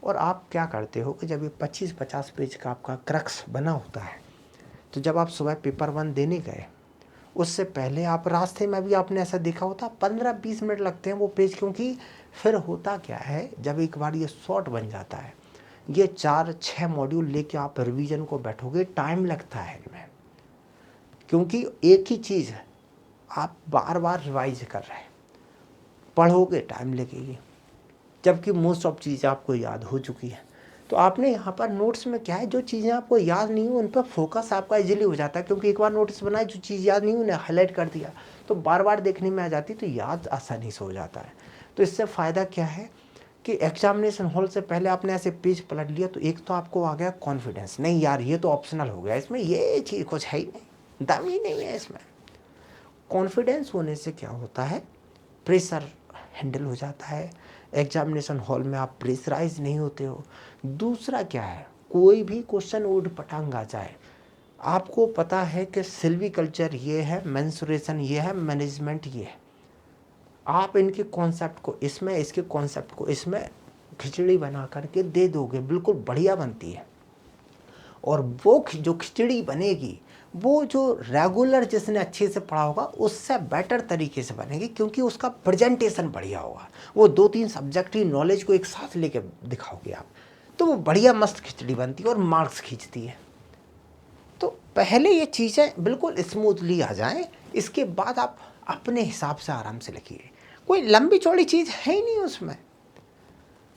और आप क्या करते हो कि जब ये 25-50 पेज का आपका क्रक्स बना होता है, तो जब आप सुबह पेपर 1 देने गए उससे पहले आप रास्ते में भी आपने ऐसा देखा होता 15-20 मिनट लगते हैं वो पेज, क्योंकि फिर होता क्या है जब एक बार ये शॉर्ट बन जाता है, ये 4-6 मॉड्यूल लेके आप रिवीजन को बैठोगे, टाइम लगता है इनमें, क्योंकि एक ही चीज़ है आप बार बार रिवाइज कर रहे हैं, पढ़ोगे टाइम लगेगी, जबकि मोस्ट ऑफ चीज़ें आपको याद हो चुकी है। तो आपने यहाँ पर नोट्स में क्या है, जो चीज़ें आपको याद नहीं हो उन पर फोकस आपका इजीली हो जाता है, क्योंकि एक बार नोट्स बनाए जो चीज़ याद नहीं हो उन्हें हाईलाइट कर दिया तो बार बार देखने में आ जाती, तो याद आसानी से हो जाता है। तो इससे फ़ायदा क्या है कि एग्जामिनेशन हॉल से पहले आपने ऐसे पेज पलट लिया तो एक तो आपको आ गया कॉन्फिडेंस, नहीं यार ये तो ऑप्शनल हो गया, इसमें ये चीज़ कुछ है ही नहीं, दम ही नहीं है इसमें। कॉन्फिडेंस होने से क्या होता है, प्रेशर हैंडल हो जाता है, एग्जामिनेशन हॉल में आप प्रेशराइज नहीं होते हो। दूसरा क्या है, कोई भी क्वेश्चन उठ पटांग आ जाए, आपको पता है कि सिल्वीकल्चर ये है, मेंसुरेशन ये है, मैनेजमेंट ये है, आप इनके कॉन्सेप्ट को इसमें, इसके कॉन्सेप्ट को इसमें खिचड़ी बना करके दे दोगे, बिल्कुल बढ़िया बनती है। और वो जो खिचड़ी बनेगी वो जो रेगुलर जिसने अच्छे से पढ़ा होगा उससे बेटर तरीके से बनेगी, क्योंकि उसका प्रेजेंटेशन बढ़िया होगा। वो 2-3 सब्जेक्ट की नॉलेज को एक साथ लेके दिखाओगे आप, तो वो बढ़िया मस्त खिचड़ी बनती है और मार्क्स खींचती है। तो पहले ये चीज़ें बिल्कुल स्मूथली आ जाएं, इसके बाद आप अपने हिसाब से आराम से लिखिए। कोई लंबी चौड़ी चीज़ है ही नहीं उसमें।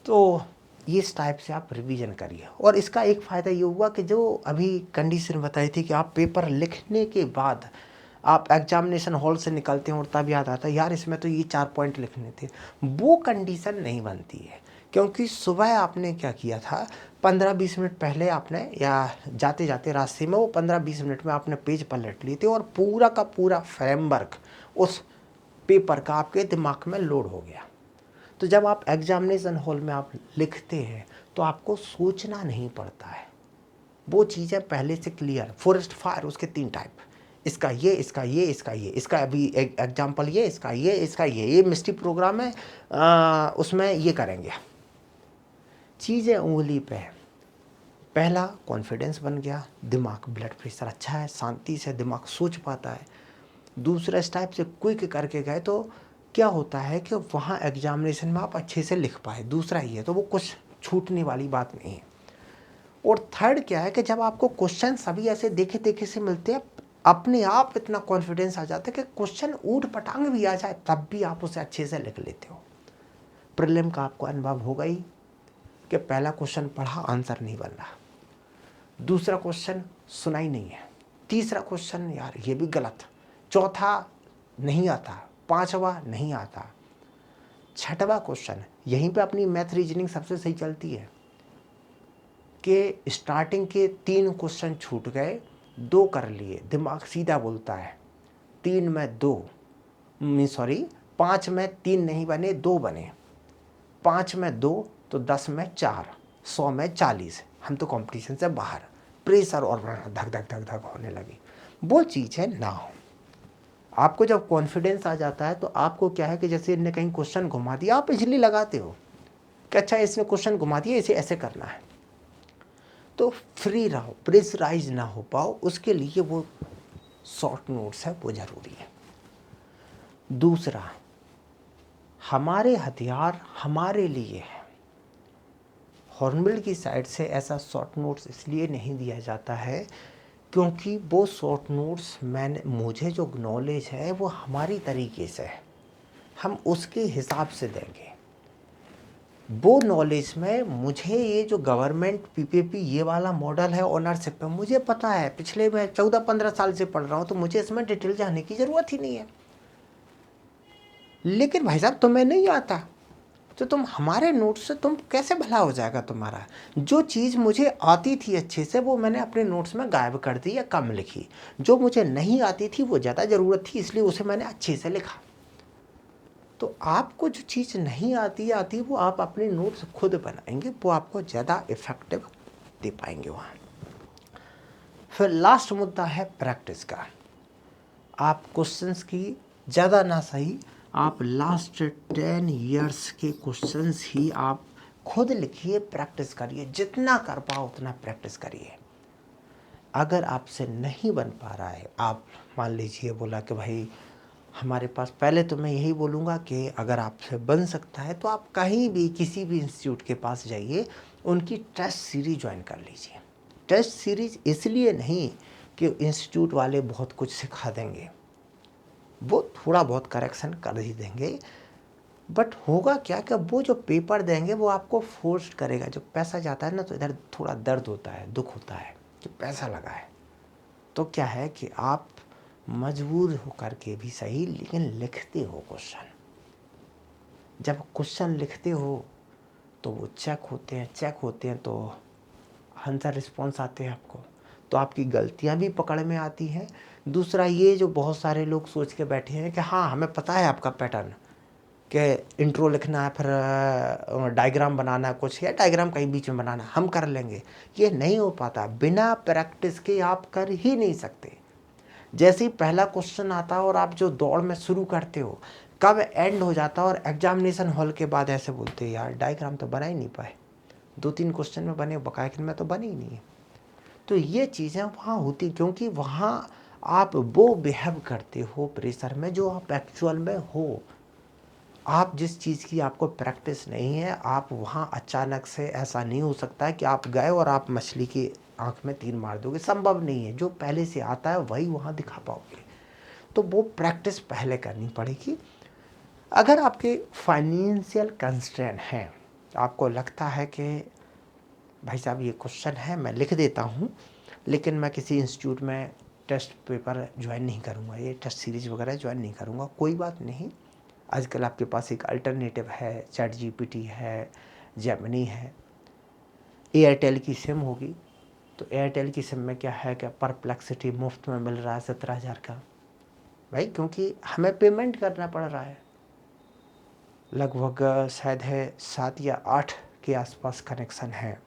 तो इस टाइप से आप रिवीजन करिए। और इसका एक फ़ायदा ये हुआ कि जो अभी कंडीशन बताई थी कि आप पेपर लिखने के बाद आप एग्जामिनेशन हॉल से निकलते हैं और तब याद आता है यार इसमें तो ये 4 पॉइंट लिखने थे, वो कंडीशन नहीं बनती है। क्योंकि सुबह आपने क्या किया था, 15-20 मिनट पहले आपने या जाते जाते रास्ते में वो 15-20 मिनट में आपने पेज पलट लिए थे और पूरा का पूरा फ्रेमवर्क उस पेपर का आपके दिमाग में लोड हो गया। तो जब आप एग्जामिनेशन हॉल में आप लिखते हैं तो आपको सोचना नहीं पड़ता है, वो चीज़ें पहले से क्लियर। फॉरेस्ट फायर उसके 3 टाइप, इसका ये, इसका ये, इसका ये, इसका अभी एग्जाम्पल ये, इसका ये, इसका ये मिस्ट्री प्रोग्राम है, उसमें ये करेंगे। चीज़ें उंगली पे है। पहला कॉन्फिडेंस बन गया, दिमाग ब्लड प्रेशर अच्छा है, शांति से दिमाग सोच पाता है। दूसरा इस टाइप से क्विक करके गए तो क्या होता है कि वहाँ एग्जामिनेशन में आप अच्छे से लिख पाए। दूसरा ये तो वो कुछ छूटने वाली बात नहीं है। और थर्ड क्या है कि जब आपको क्वेश्चन सभी ऐसे देखे देखे से मिलते हैं, अपने आप इतना कॉन्फिडेंस आ जाता है कि क्वेश्चन ऊट पटांग भी आ जाए तब भी आप उसे अच्छे से लिख लेते हो। प्रीलिम का आपको अनुभव होगा ही कि पहला क्वेश्चन पढ़ा, आंसर नहीं बन रहा, दूसरा क्वेश्चन सुना ही नहीं है, तीसरा क्वेश्चन यार ये भी गलत, चौथा नहीं आता, पांचवा नहीं आता, छठवां क्वेश्चन यहीं पे अपनी मैथ रीजनिंग सबसे सही चलती है कि स्टार्टिंग के 3 क्वेश्चन छूट गए, 2 कर लिए, दिमाग सीधा बोलता है 3 में 2, 5 में 3 नहीं बने, 2 बने, 5 में 2 तो 10 में 4, 100 में 40, हम तो कंपटीशन से बाहर। प्रेशर और धक धक धक धक होने लगी। वो चीज़ है ना हो। आपको जब कॉन्फिडेंस आ जाता है तो आपको क्या है कि जैसे इनने कहीं क्वेश्चन घुमा दिया, आप इजली लगाते हो कि अच्छा इसने क्वेश्चन घुमा दिया, इसे ऐसे करना है। तो फ्री रहो, प्रेशराइज ना हो पाओ, उसके लिए वो शॉर्ट नोट्स है, वो ज़रूरी है। दूसरा, हमारे हथियार हमारे लिए है। हॉर्नबिल की साइड से ऐसा शॉर्ट नोट्स इसलिए नहीं दिया जाता है क्योंकि वो शॉर्ट नोट्स मुझे जो नॉलेज है वो हमारी तरीके से है, हम उसके हिसाब से देंगे। वो नॉलेज में मुझे ये जो गवर्नमेंट पीपीपी ये वाला मॉडल है ऑनरशिप पे, मुझे पता है, पिछले मैं 14-15 साल से पढ़ रहा हूँ, तो मुझे इसमें डिटेल जाने की ज़रूरत ही नहीं है। लेकिन भाई साहब तुम्हें नहीं आता तो तुम हमारे नोट्स से तुम कैसे भला हो जाएगा तुम्हारा। जो चीज़ मुझे आती थी अच्छे से वो मैंने अपने नोट्स में गायब कर दी या कम लिखी, जो मुझे नहीं आती थी वो ज़्यादा ज़रूरत थी इसलिए उसे मैंने अच्छे से लिखा। तो आपको जो चीज़ नहीं आती वो आप अपने नोट्स खुद बनाएंगे, वो आपको ज़्यादा इफ़ेक्टिव दे पाएंगे वहाँ। फिर लास्ट मुद्दा है प्रैक्टिस का। आप क्वेश्चंस की ज़्यादा ना सही, आप लास्ट 10 इयर्स के क्वेश्चंस ही आप खुद लिखिए, प्रैक्टिस करिए, जितना कर पाओ उतना प्रैक्टिस करिए। अगर आपसे नहीं बन पा रहा है, आप मान लीजिए बोला कि भाई हमारे पास, पहले तो मैं यही बोलूँगा कि अगर आपसे बन सकता है तो आप कहीं भी किसी भी इंस्टीट्यूट के पास जाइए, उनकी टेस्ट सीरीज ज्वाइन कर लीजिए। टेस्ट सीरीज इसलिए नहीं कि इंस्टीट्यूट वाले बहुत कुछ सिखा देंगे, वो थोड़ा बहुत करेक्शन कर ही देंगे, बट होगा क्या कि वो जो पेपर देंगे वो आपको फोर्स करेगा। जब पैसा जाता है ना तो इधर थोड़ा दर्द होता है, दुख होता है कि पैसा लगा है, तो क्या है कि आप मजबूर होकर के भी सही लेकिन लिखते हो क्वेश्चन। जब क्वेश्चन लिखते हो तो वो चेक होते हैं तो आंसर रिस्पॉन्स आते हैं आपको, तो आपकी गलतियां भी पकड़ में आती हैं। दूसरा ये जो बहुत सारे लोग सोच के बैठे हैं कि हाँ हमें पता है आपका पैटर्न, कि इंट्रो लिखना है, फिर डायग्राम बनाना है कुछ, या डायग्राम कहीं बीच में बनाना, हम कर लेंगे। ये नहीं हो पाता, बिना प्रैक्टिस के आप कर ही नहीं सकते। जैसे ही पहला क्वेश्चन आता है और आप जो दौड़ में शुरू करते हो, कब एंड हो जाता है और एग्जामिनेशन हॉल के बाद ऐसे बोलते हैं यार डायग्राम तो बना ही नहीं पाए, 2-3 क्वेश्चन में बने, बकाया में तो बने ही नहीं है। तो ये चीज़ें वहाँ होती क्योंकि वहाँ आप वो बिहेव करते हो प्रेशर में जो आप एक्चुअल में हो। आप जिस चीज़ की आपको प्रैक्टिस नहीं है, आप वहाँ अचानक से ऐसा नहीं हो सकता है कि आप गए और आप मछली की आँख में तीर मार दोगे, संभव नहीं है। जो पहले से आता है वही वहाँ दिखा पाओगे, तो वो प्रैक्टिस पहले करनी पड़ेगी। अगर आपके फाइनेंशियल कंस्ट्रेंट हैं, आपको लगता है कि भाई साहब ये क्वेश्चन है मैं लिख देता हूँ, लेकिन मैं किसी इंस्टीट्यूट में टेस्ट पेपर ज्वाइन नहीं करूँगा, ये टेस्ट सीरीज वगैरह ज्वाइन नहीं करूँगा, कोई बात नहीं। आजकल आपके पास एक अल्टरनेटिव है, चैट जीपीटी है, जेमिनी है, एयरटेल की सिम होगी। तो एयरटेल की सिम में क्या है कि परप्लेक्सिटी मुफ्त में मिल रहा है 17,000 का भाई, क्योंकि हमें पेमेंट करना पड़ रहा है। लगभग शायद है 7 या 8 के आसपास कनेक्शन है,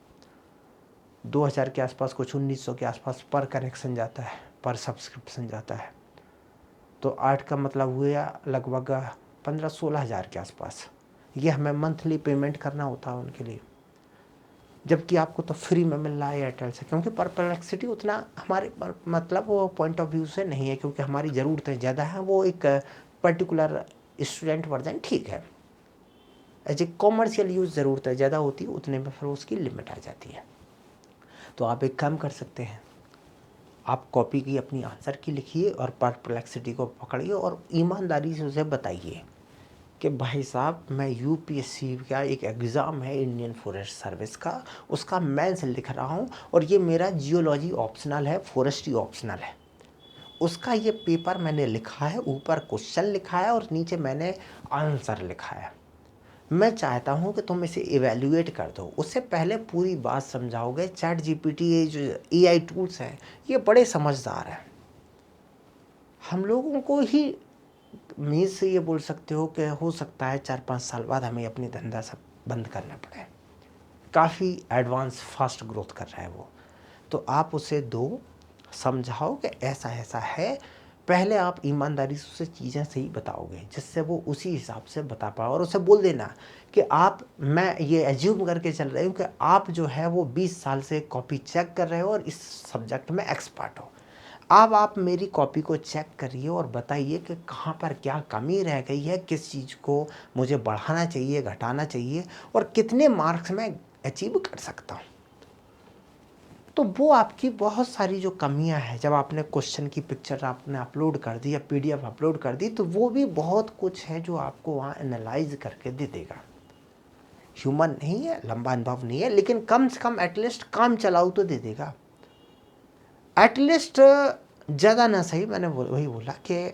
2000 के आसपास, कुछ 1900 के आसपास पर कनेक्शन जाता है, पर सब्सक्रिप्शन जाता है। तो 8 का मतलब हुआ लगभग 15-16 हज़ार के आसपास। ये हमें मंथली पेमेंट करना होता है उनके लिए, जबकि आपको तो फ्री में मिल रहा है एयरटेल से, क्योंकि परप्लेक्सिटी उतना हमारे मतलब वो पॉइंट ऑफ व्यू से नहीं है, क्योंकि हमारी ज़रूरतें ज़्यादा हैं। वो एक पर्टिकुलर स्टूडेंट वर्जन ठीक है, एज ए कॉमर्शियल यूज़ ज़रूरतें ज़्यादा होती है, उतने में फिर उसकी लिमिट आ जाती है। तो आप एक काम कर सकते हैं, आप कॉपी की अपनी आंसर की लिखिए और परप्लेक्सिटी को पकड़िए और ईमानदारी से उसे बताइए कि भाई साहब मैं यूपीएससी का एक एग्ज़ाम है इंडियन फॉरेस्ट सर्विस का, उसका मेंस लिख रहा हूँ और ये मेरा जियोलॉजी ऑप्शनल है, फॉरेस्ट्री ऑप्शनल है। उसका ये पेपर मैंने लिखा है, ऊपर क्वेश्चन लिखा है और नीचे मैंने आंसर लिखा है। मैं चाहता हूँ कि तुम इसे इवेल्युएट कर दो। उससे पहले पूरी बात समझाओगे। चैट जीपीटी, ये जो एआई टूल्स हैं, ये बड़े समझदार हैं। हम लोगों को ही मीन्स से ये बोल सकते हो कि हो सकता है 4-5 साल बाद हमें अपनी धंधा सब बंद करना पड़े। काफ़ी एडवांस फास्ट ग्रोथ कर रहा है वो। तो आप उसे दो, समझाओ कि ऐसा ऐसा है। पहले आप ईमानदारी से उसे चीज़ें सही बताओगे, जिससे वो उसी हिसाब से बता पाए। और उसे बोल देना कि आप, मैं ये एज्यूम करके चल रही हूँ कि आप जो है वो 20 साल से कॉपी चेक कर रहे हो और इस सब्जेक्ट में एक्सपर्ट हो। अब आप मेरी कॉपी को चेक करिए और बताइए कि कहाँ पर क्या कमी रह गई है, किस चीज़ को मुझे बढ़ाना चाहिए, घटाना चाहिए, और कितने मार्क्स में अचीव कर सकता हूँ। तो वो आपकी बहुत सारी जो कमियां हैं, जब आपने क्वेश्चन की पिक्चर आपने अपलोड कर दी या पीडीएफ अपलोड कर दी, तो वो भी बहुत कुछ है जो आपको वहाँ एनालाइज करके दे देगा। ह्यूमन नहीं है, लंबा अनुभव नहीं है, लेकिन कम से कम एटलीस्ट काम चलाऊ तो दे देगा। एटलीस्ट ज़्यादा ना सही, मैंने वही बोला कि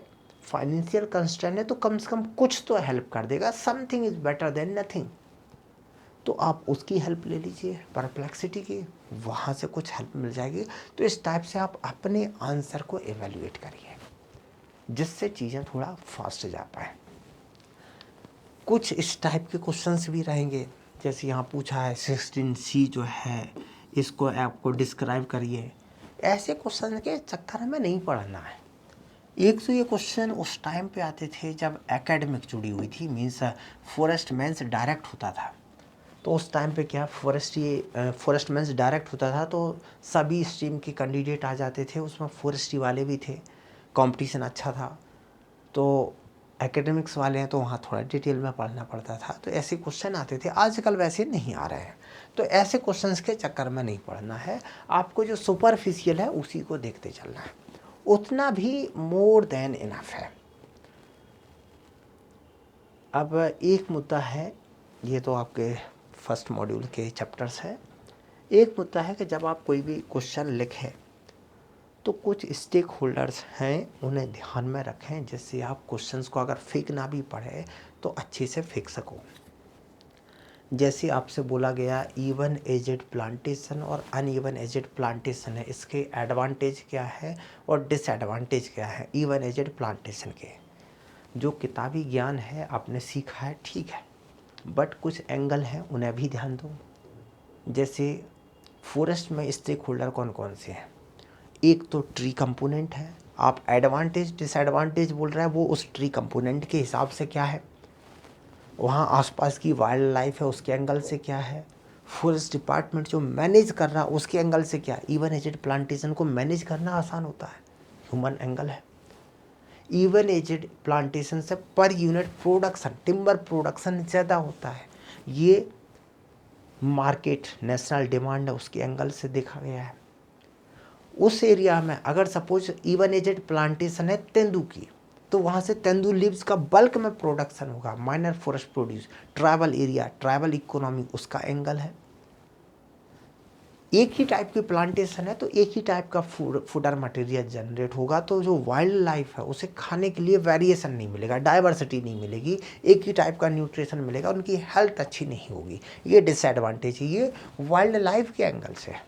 फाइनेंशियल कंस्ट्रेंट है तो कम से कम कुछ तो हेल्प कर देगा। Something is better than nothing. तो आप उसकी हेल्प ले लीजिए, परप्लेक्सिटी की, वहाँ से कुछ हेल्प मिल जाएगी। तो इस टाइप से आप अपने आंसर को एवेल्युएट करिए, जिससे चीज़ें थोड़ा फास्ट जा पाए। कुछ इस टाइप के क्वेश्चंस भी रहेंगे, जैसे यहाँ पूछा है 16C जो है, इसको आपको डिस्क्राइब करिए। ऐसे क्वेश्चन के चक्कर में नहीं पढ़ना है। एक तो ये क्वेश्चन उस टाइम पे आते थे जब एकेडमिक जुड़ी हुई थी, मीन्स फॉरेस्ट मेंस डायरेक्ट होता था। तो उस टाइम पे क्या फॉरेस्ट मेंस डायरेक्ट होता था, तो सभी स्ट्रीम के कैंडिडेट आ जाते थे, उसमें फॉरेस्ट्री वाले भी थे, कंपटीशन अच्छा था। तो एकेडमिक्स वाले हैं तो वहाँ थोड़ा डिटेल में पढ़ना पड़ता था, तो ऐसे क्वेश्चन आते थे। आजकल वैसे नहीं आ रहे हैं, तो ऐसे क्वेश्चंस के चक्कर में नहीं पढ़ना है। आपको जो सुपरफिशियल है उसी को देखते चलना है, उतना भी मोर देन इनफ है। अब एक मुद्दा है, ये तो आपके फर्स्ट मॉड्यूल के चैप्टर्स हैं। एक मुद्दा है कि जब आप कोई भी क्वेश्चन लिखें तो कुछ स्टेक होल्डर्स हैं, उन्हें ध्यान में रखें, जिससे आप क्वेश्चंस को अगर फेंकना भी पड़े तो अच्छे से फेंक सको। जैसे आपसे बोला गया इवन एजेड प्लांटेशन और अनइवन एजेड प्लांटेशन है, इसके एडवांटेज क्या है और डिसएडवांटेज क्या है। इवन एजेड प्लांटेशन के जो किताबी ज्ञान है आपने सीखा है, ठीक है, बट कुछ एंगल हैं उन्हें भी ध्यान दो। जैसे फॉरेस्ट में स्टेक होल्डर कौन कौन से हैं, एक तो ट्री कंपोनेंट है। आप एडवांटेज डिसएडवांटेज बोल रहे हैं, वो उस ट्री कंपोनेंट के हिसाब से क्या है, वहाँ आसपास की वाइल्ड लाइफ है उसके एंगल से क्या है, फॉरेस्ट डिपार्टमेंट जो मैनेज कर रहा है उसके एंगल से क्या है। इवन एजेड प्लांटेशन को मैनेज करना आसान होता है, ह्यूमन एंगल है। इवन एजेड प्लांटेशन से per unit production, timber production ज़्यादा होता है, ये मार्केट नेशनल डिमांड है उसके एंगल से देखा गया है। उस एरिया में अगर सपोज इवन एजेड प्लांटेशन है तेंदू की, तो वहाँ से तेंदुल लीव्स का बल्क में प्रोडक्शन होगा। Minor forest produce, tribal area, tribal economy, उसका एंगल है। एक ही टाइप की प्लांटेशन है तो एक ही टाइप का फूडर मटेरियल जनरेट होगा, तो जो वाइल्ड लाइफ है उसे खाने के लिए वेरिएशन नहीं मिलेगा, डाइवर्सिटी नहीं मिलेगी, एक ही टाइप का न्यूट्रिशन मिलेगा, उनकी हेल्थ अच्छी नहीं होगी। ये डिसएडवांटेज है, ये वाइल्ड लाइफ के एंगल से है।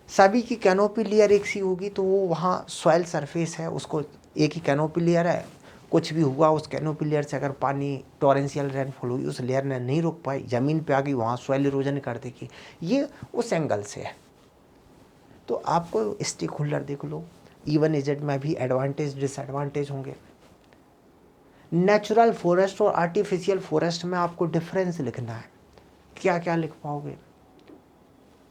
सभी की कैनोपी लेयर एक सी होगी तो वो वहाँ सॉइल सरफेस है, उसको एक ही कैनोपी लेयर है, कुछ भी हुआ उस कैनोपी लेयर से अगर पानी टॉरेंशियल रेनफॉल हुई उस लेयर ने नहीं रोक पाई, ज़मीन पे आ गई, वहाँ सॉइल इरोजन कर देगी। ये उस एंगल से है। तो आपको स्टेक होल्डर देख लो, इवन एजेड में भी एडवांटेज डिसएडवांटेज होंगे। नेचुरल फॉरेस्ट और आर्टिफिशियल फॉरेस्ट में आपको डिफरेंस लिखना है। क्या क्या लिख पाओगे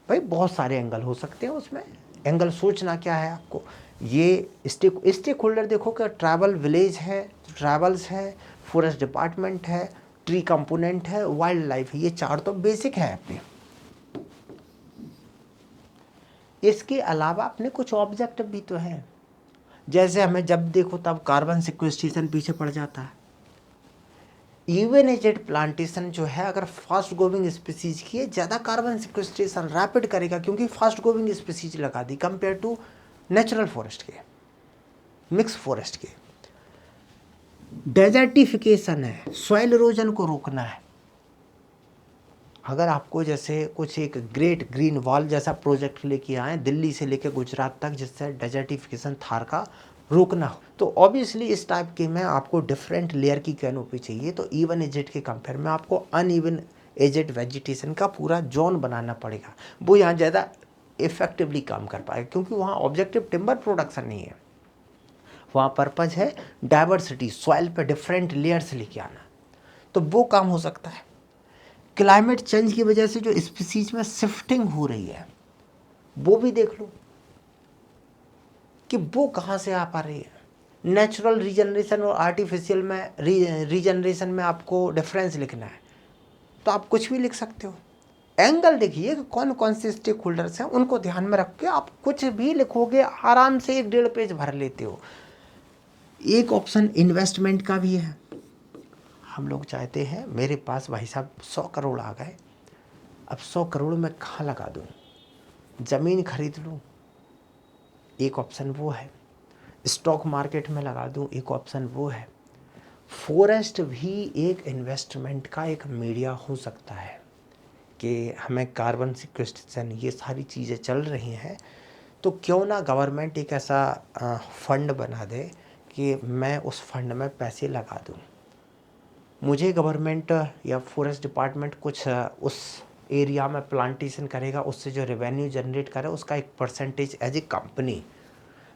भाई? बहुत सारे एंगल हो सकते हैं उसमें। एंगल सोचना क्या है आपको। ये स्टेक होल्डर देखो कि ट्राइबल विलेज है, ट्राइबल्स है, फॉरेस्ट डिपार्टमेंट है, ट्री कंपोनेंट है, वाइल्ड लाइफ है, ये चार तो बेसिक है अपने। इसके अलावा अपने कुछ ऑब्जेक्टिव भी तो है, जैसे हमें जब देखो तब कार्बन सिक्वेस्ट्रेशन पीछे पड़ जाता है। इवन एजेड प्लांटेशन जो है अगर फास्ट ग्रोइंग स्पीसीज की है, ज़्यादा कार्बन सिक्वेस्ट्रेशन रैपिड करेगा, क्योंकि फास्ट ग्रोइंग स्पीसीज लगा दी कंपेयर टू नेचुरल फॉरेस्ट के, मिक्स फॉरेस्ट के। डेजर्टिफिकेशन है, सॉइल इरोजन को रोकना है। अगर आपको जैसे कुछ एक ग्रेट ग्रीन वॉल जैसा प्रोजेक्ट लेके आए दिल्ली से लेकर गुजरात तक, जिससे डेजर्टिफिकेशन थार का रोकना हो, तो ऑब्वियसली इस टाइप के में आपको डिफरेंट लेयर की कैनोपी चाहिए। तो इवन एजेड के कंपेयर में आपको अनइवन एजेड वेजिटेशन का पूरा जोन बनाना पड़ेगा, वो यहाँ ज़्यादा इफेक्टिवली काम कर पाएगा, क्योंकि वहाँ ऑब्जेक्टिव टिम्बर प्रोडक्शन नहीं है, वहाँ पर्पज है डाइवर्सिटी, सॉइल पे डिफरेंट लेयर्स लेके आना, तो वो काम हो सकता है। क्लाइमेट चेंज की वजह से जो स्पीसीज में शिफ्टिंग हो रही है वो भी देख लो कि वो कहाँ से आ पा रही है। नेचुरल रीजनरेशन और आर्टिफिशियल में रीजनरेशन में आपको डिफरेंस लिखना है, तो आप कुछ भी लिख सकते हो। एंगल देखिए कि कौन कौन से स्टेक होल्डर्स हैं, उनको ध्यान में रख के आप कुछ भी लिखोगे, आराम से 1-1.5 पेज भर लेते हो। एक ऑप्शन इन्वेस्टमेंट का भी है। हम लोग चाहते हैं, मेरे पास भाई साहब 100 करोड़ आ गए, अब 100 करोड़ मैं कहाँ लगा दूँ, ज़मीन खरीद लूँ, एक ऑप्शन वो है। स्टॉक मार्केट में लगा दूँ, एक ऑप्शन वो है। फॉरेस्ट भी एक इन्वेस्टमेंट का एक मीडिया हो सकता है कि हमें कार्बन सिक्वेस्ट्रेशन ये सारी चीज़ें चल रही हैं, तो क्यों ना गवर्नमेंट एक ऐसा फंड बना दे कि मैं उस फंड में पैसे लगा दूँ। मुझे गवर्नमेंट या फॉरेस्ट डिपार्टमेंट कुछ उस एरिया में प्लांटेशन करेगा, उससे जो रेवेन्यू जनरेट करे उसका एक परसेंटेज एज ए कंपनी,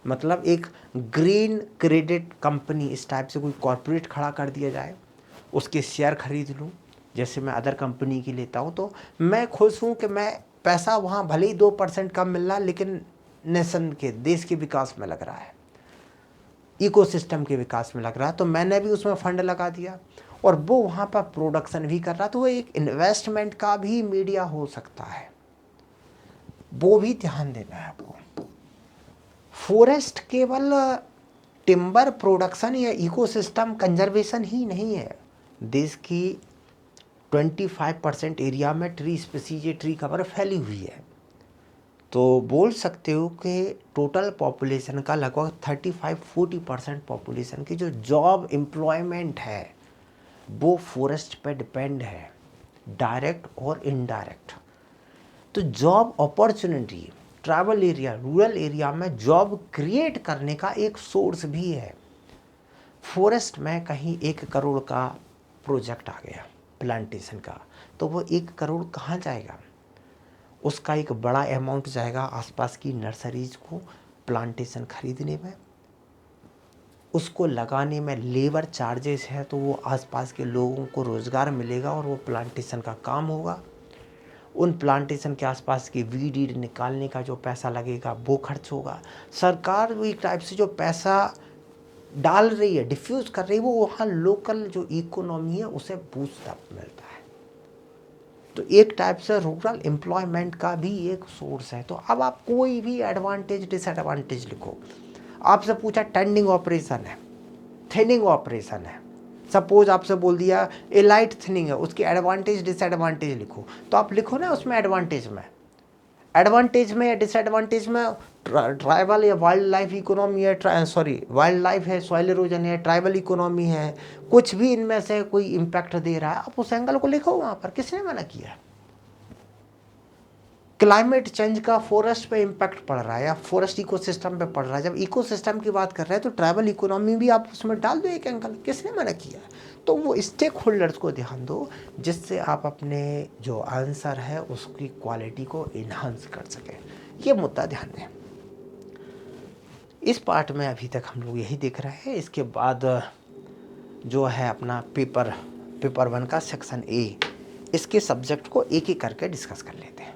मतलब एक ग्रीन क्रेडिट कंपनी इस टाइप से कोई कॉर्पोरेट खड़ा कर दिया जाए, उसके शेयर खरीद लूँ जैसे मैं अदर कंपनी की लेता हूँ, तो मैं खुश हूँ कि मैं पैसा वहाँ भले ही 2% कम मिल रहा, लेकिन नेशन के, देश के विकास में लग रहा है, इकोसिस्टम के विकास में लग रहा है, तो मैंने भी उसमें फंड लगा दिया और वो वहाँ पर प्रोडक्शन भी कर रहा, तो वो एक इन्वेस्टमेंट का भी मीडिया हो सकता है, वो भी ध्यान देना है आपको। फॉरेस्ट केवल टिम्बर प्रोडक्शन या इकोसिस्टम कंजर्वेशन ही नहीं है, देश की 25% एरिया में ट्री स्पीसीज, ट्री कवर फैली हुई है, तो बोल सकते हो कि टोटल पॉपुलेशन का लगभग 35-40% पॉपुलेशन की जो जॉब एम्प्लॉयमेंट है वो फॉरेस्ट पे डिपेंड है, डायरेक्ट और इनडायरेक्ट। तो job opportunity tribal area, rural area में जॉब क्रिएट करने का एक सोर्स भी है। फॉरेस्ट में कहीं 1 करोड़ का प्रोजेक्ट आ गया प्लांटेशन का, तो वो 1 करोड़ कहाँ जाएगा, उसका एक बड़ा अमाउंट जाएगा आसपास की नर्सरीज को प्लांटेशन खरीदने में, उसको लगाने में लेबर चार्जेस है, तो वो आसपास के लोगों को रोज़गार मिलेगा और वो प्लांटेशन का काम होगा। उन प्लांटेशन के आसपास की वीड निकालने का जो पैसा लगेगा वो खर्च होगा। सरकार भी एक टाइप से जो पैसा डाल रही है, डिफ्यूज़ कर रही है, वो वहाँ लोकल जो इकोनॉमी है उसे बूस्ट अप मिलता है। तो एक टाइप से रूरल एम्प्लॉयमेंट का भी एक सोर्स है। तो अब आप कोई भी एडवांटेज डिसएडवांटेज लिखो, आपसे पूछा टेंडिंग ऑपरेशन है, थिनिंग ऑपरेशन है। सपोज आपसे बोल दिया ए लाइट थिनिंग है, उसकी एडवांटेज डिसएडवांटेज लिखो, तो आप लिखो ना उसमें एडवांटेज में या डिसएडवांटेज में ट्राइबल या वाइल्ड लाइफ इकोनॉमी है, सॉरी वाइल्ड लाइफ है, सॉइल इरोजन है, ट्राइबल इकोनॉमी है, कुछ भी इनमें से कोई इम्पैक्ट दे रहा है, आप उस एंगल को लिखो वहाँ पर, किसने मना किया। क्लाइमेट चेंज का फॉरेस्ट पे इम्पैक्ट पड़ रहा है या फॉरेस्ट इकोसिस्टम पे पड़ रहा है, जब इकोसिस्टम की बात कर रहे हैं तो ट्राइबल इकोनॉमी भी आप उसमें डाल दो एक एंगल, किसने मना किया। तो वो स्टेक होल्डर्स को ध्यान दो जिससे आप अपने जो आंसर है उसकी क्वालिटी को इन्हांस कर सकें, ये मुद्दा ध्यान दें। इस पार्ट में अभी तक हम लोग यही देख रहे हैं। इसके बाद जो है अपना पेपर 1 का सेक्शन ए, इसके सब्जेक्ट को एक एक करके डिस्कस कर लेते हैं।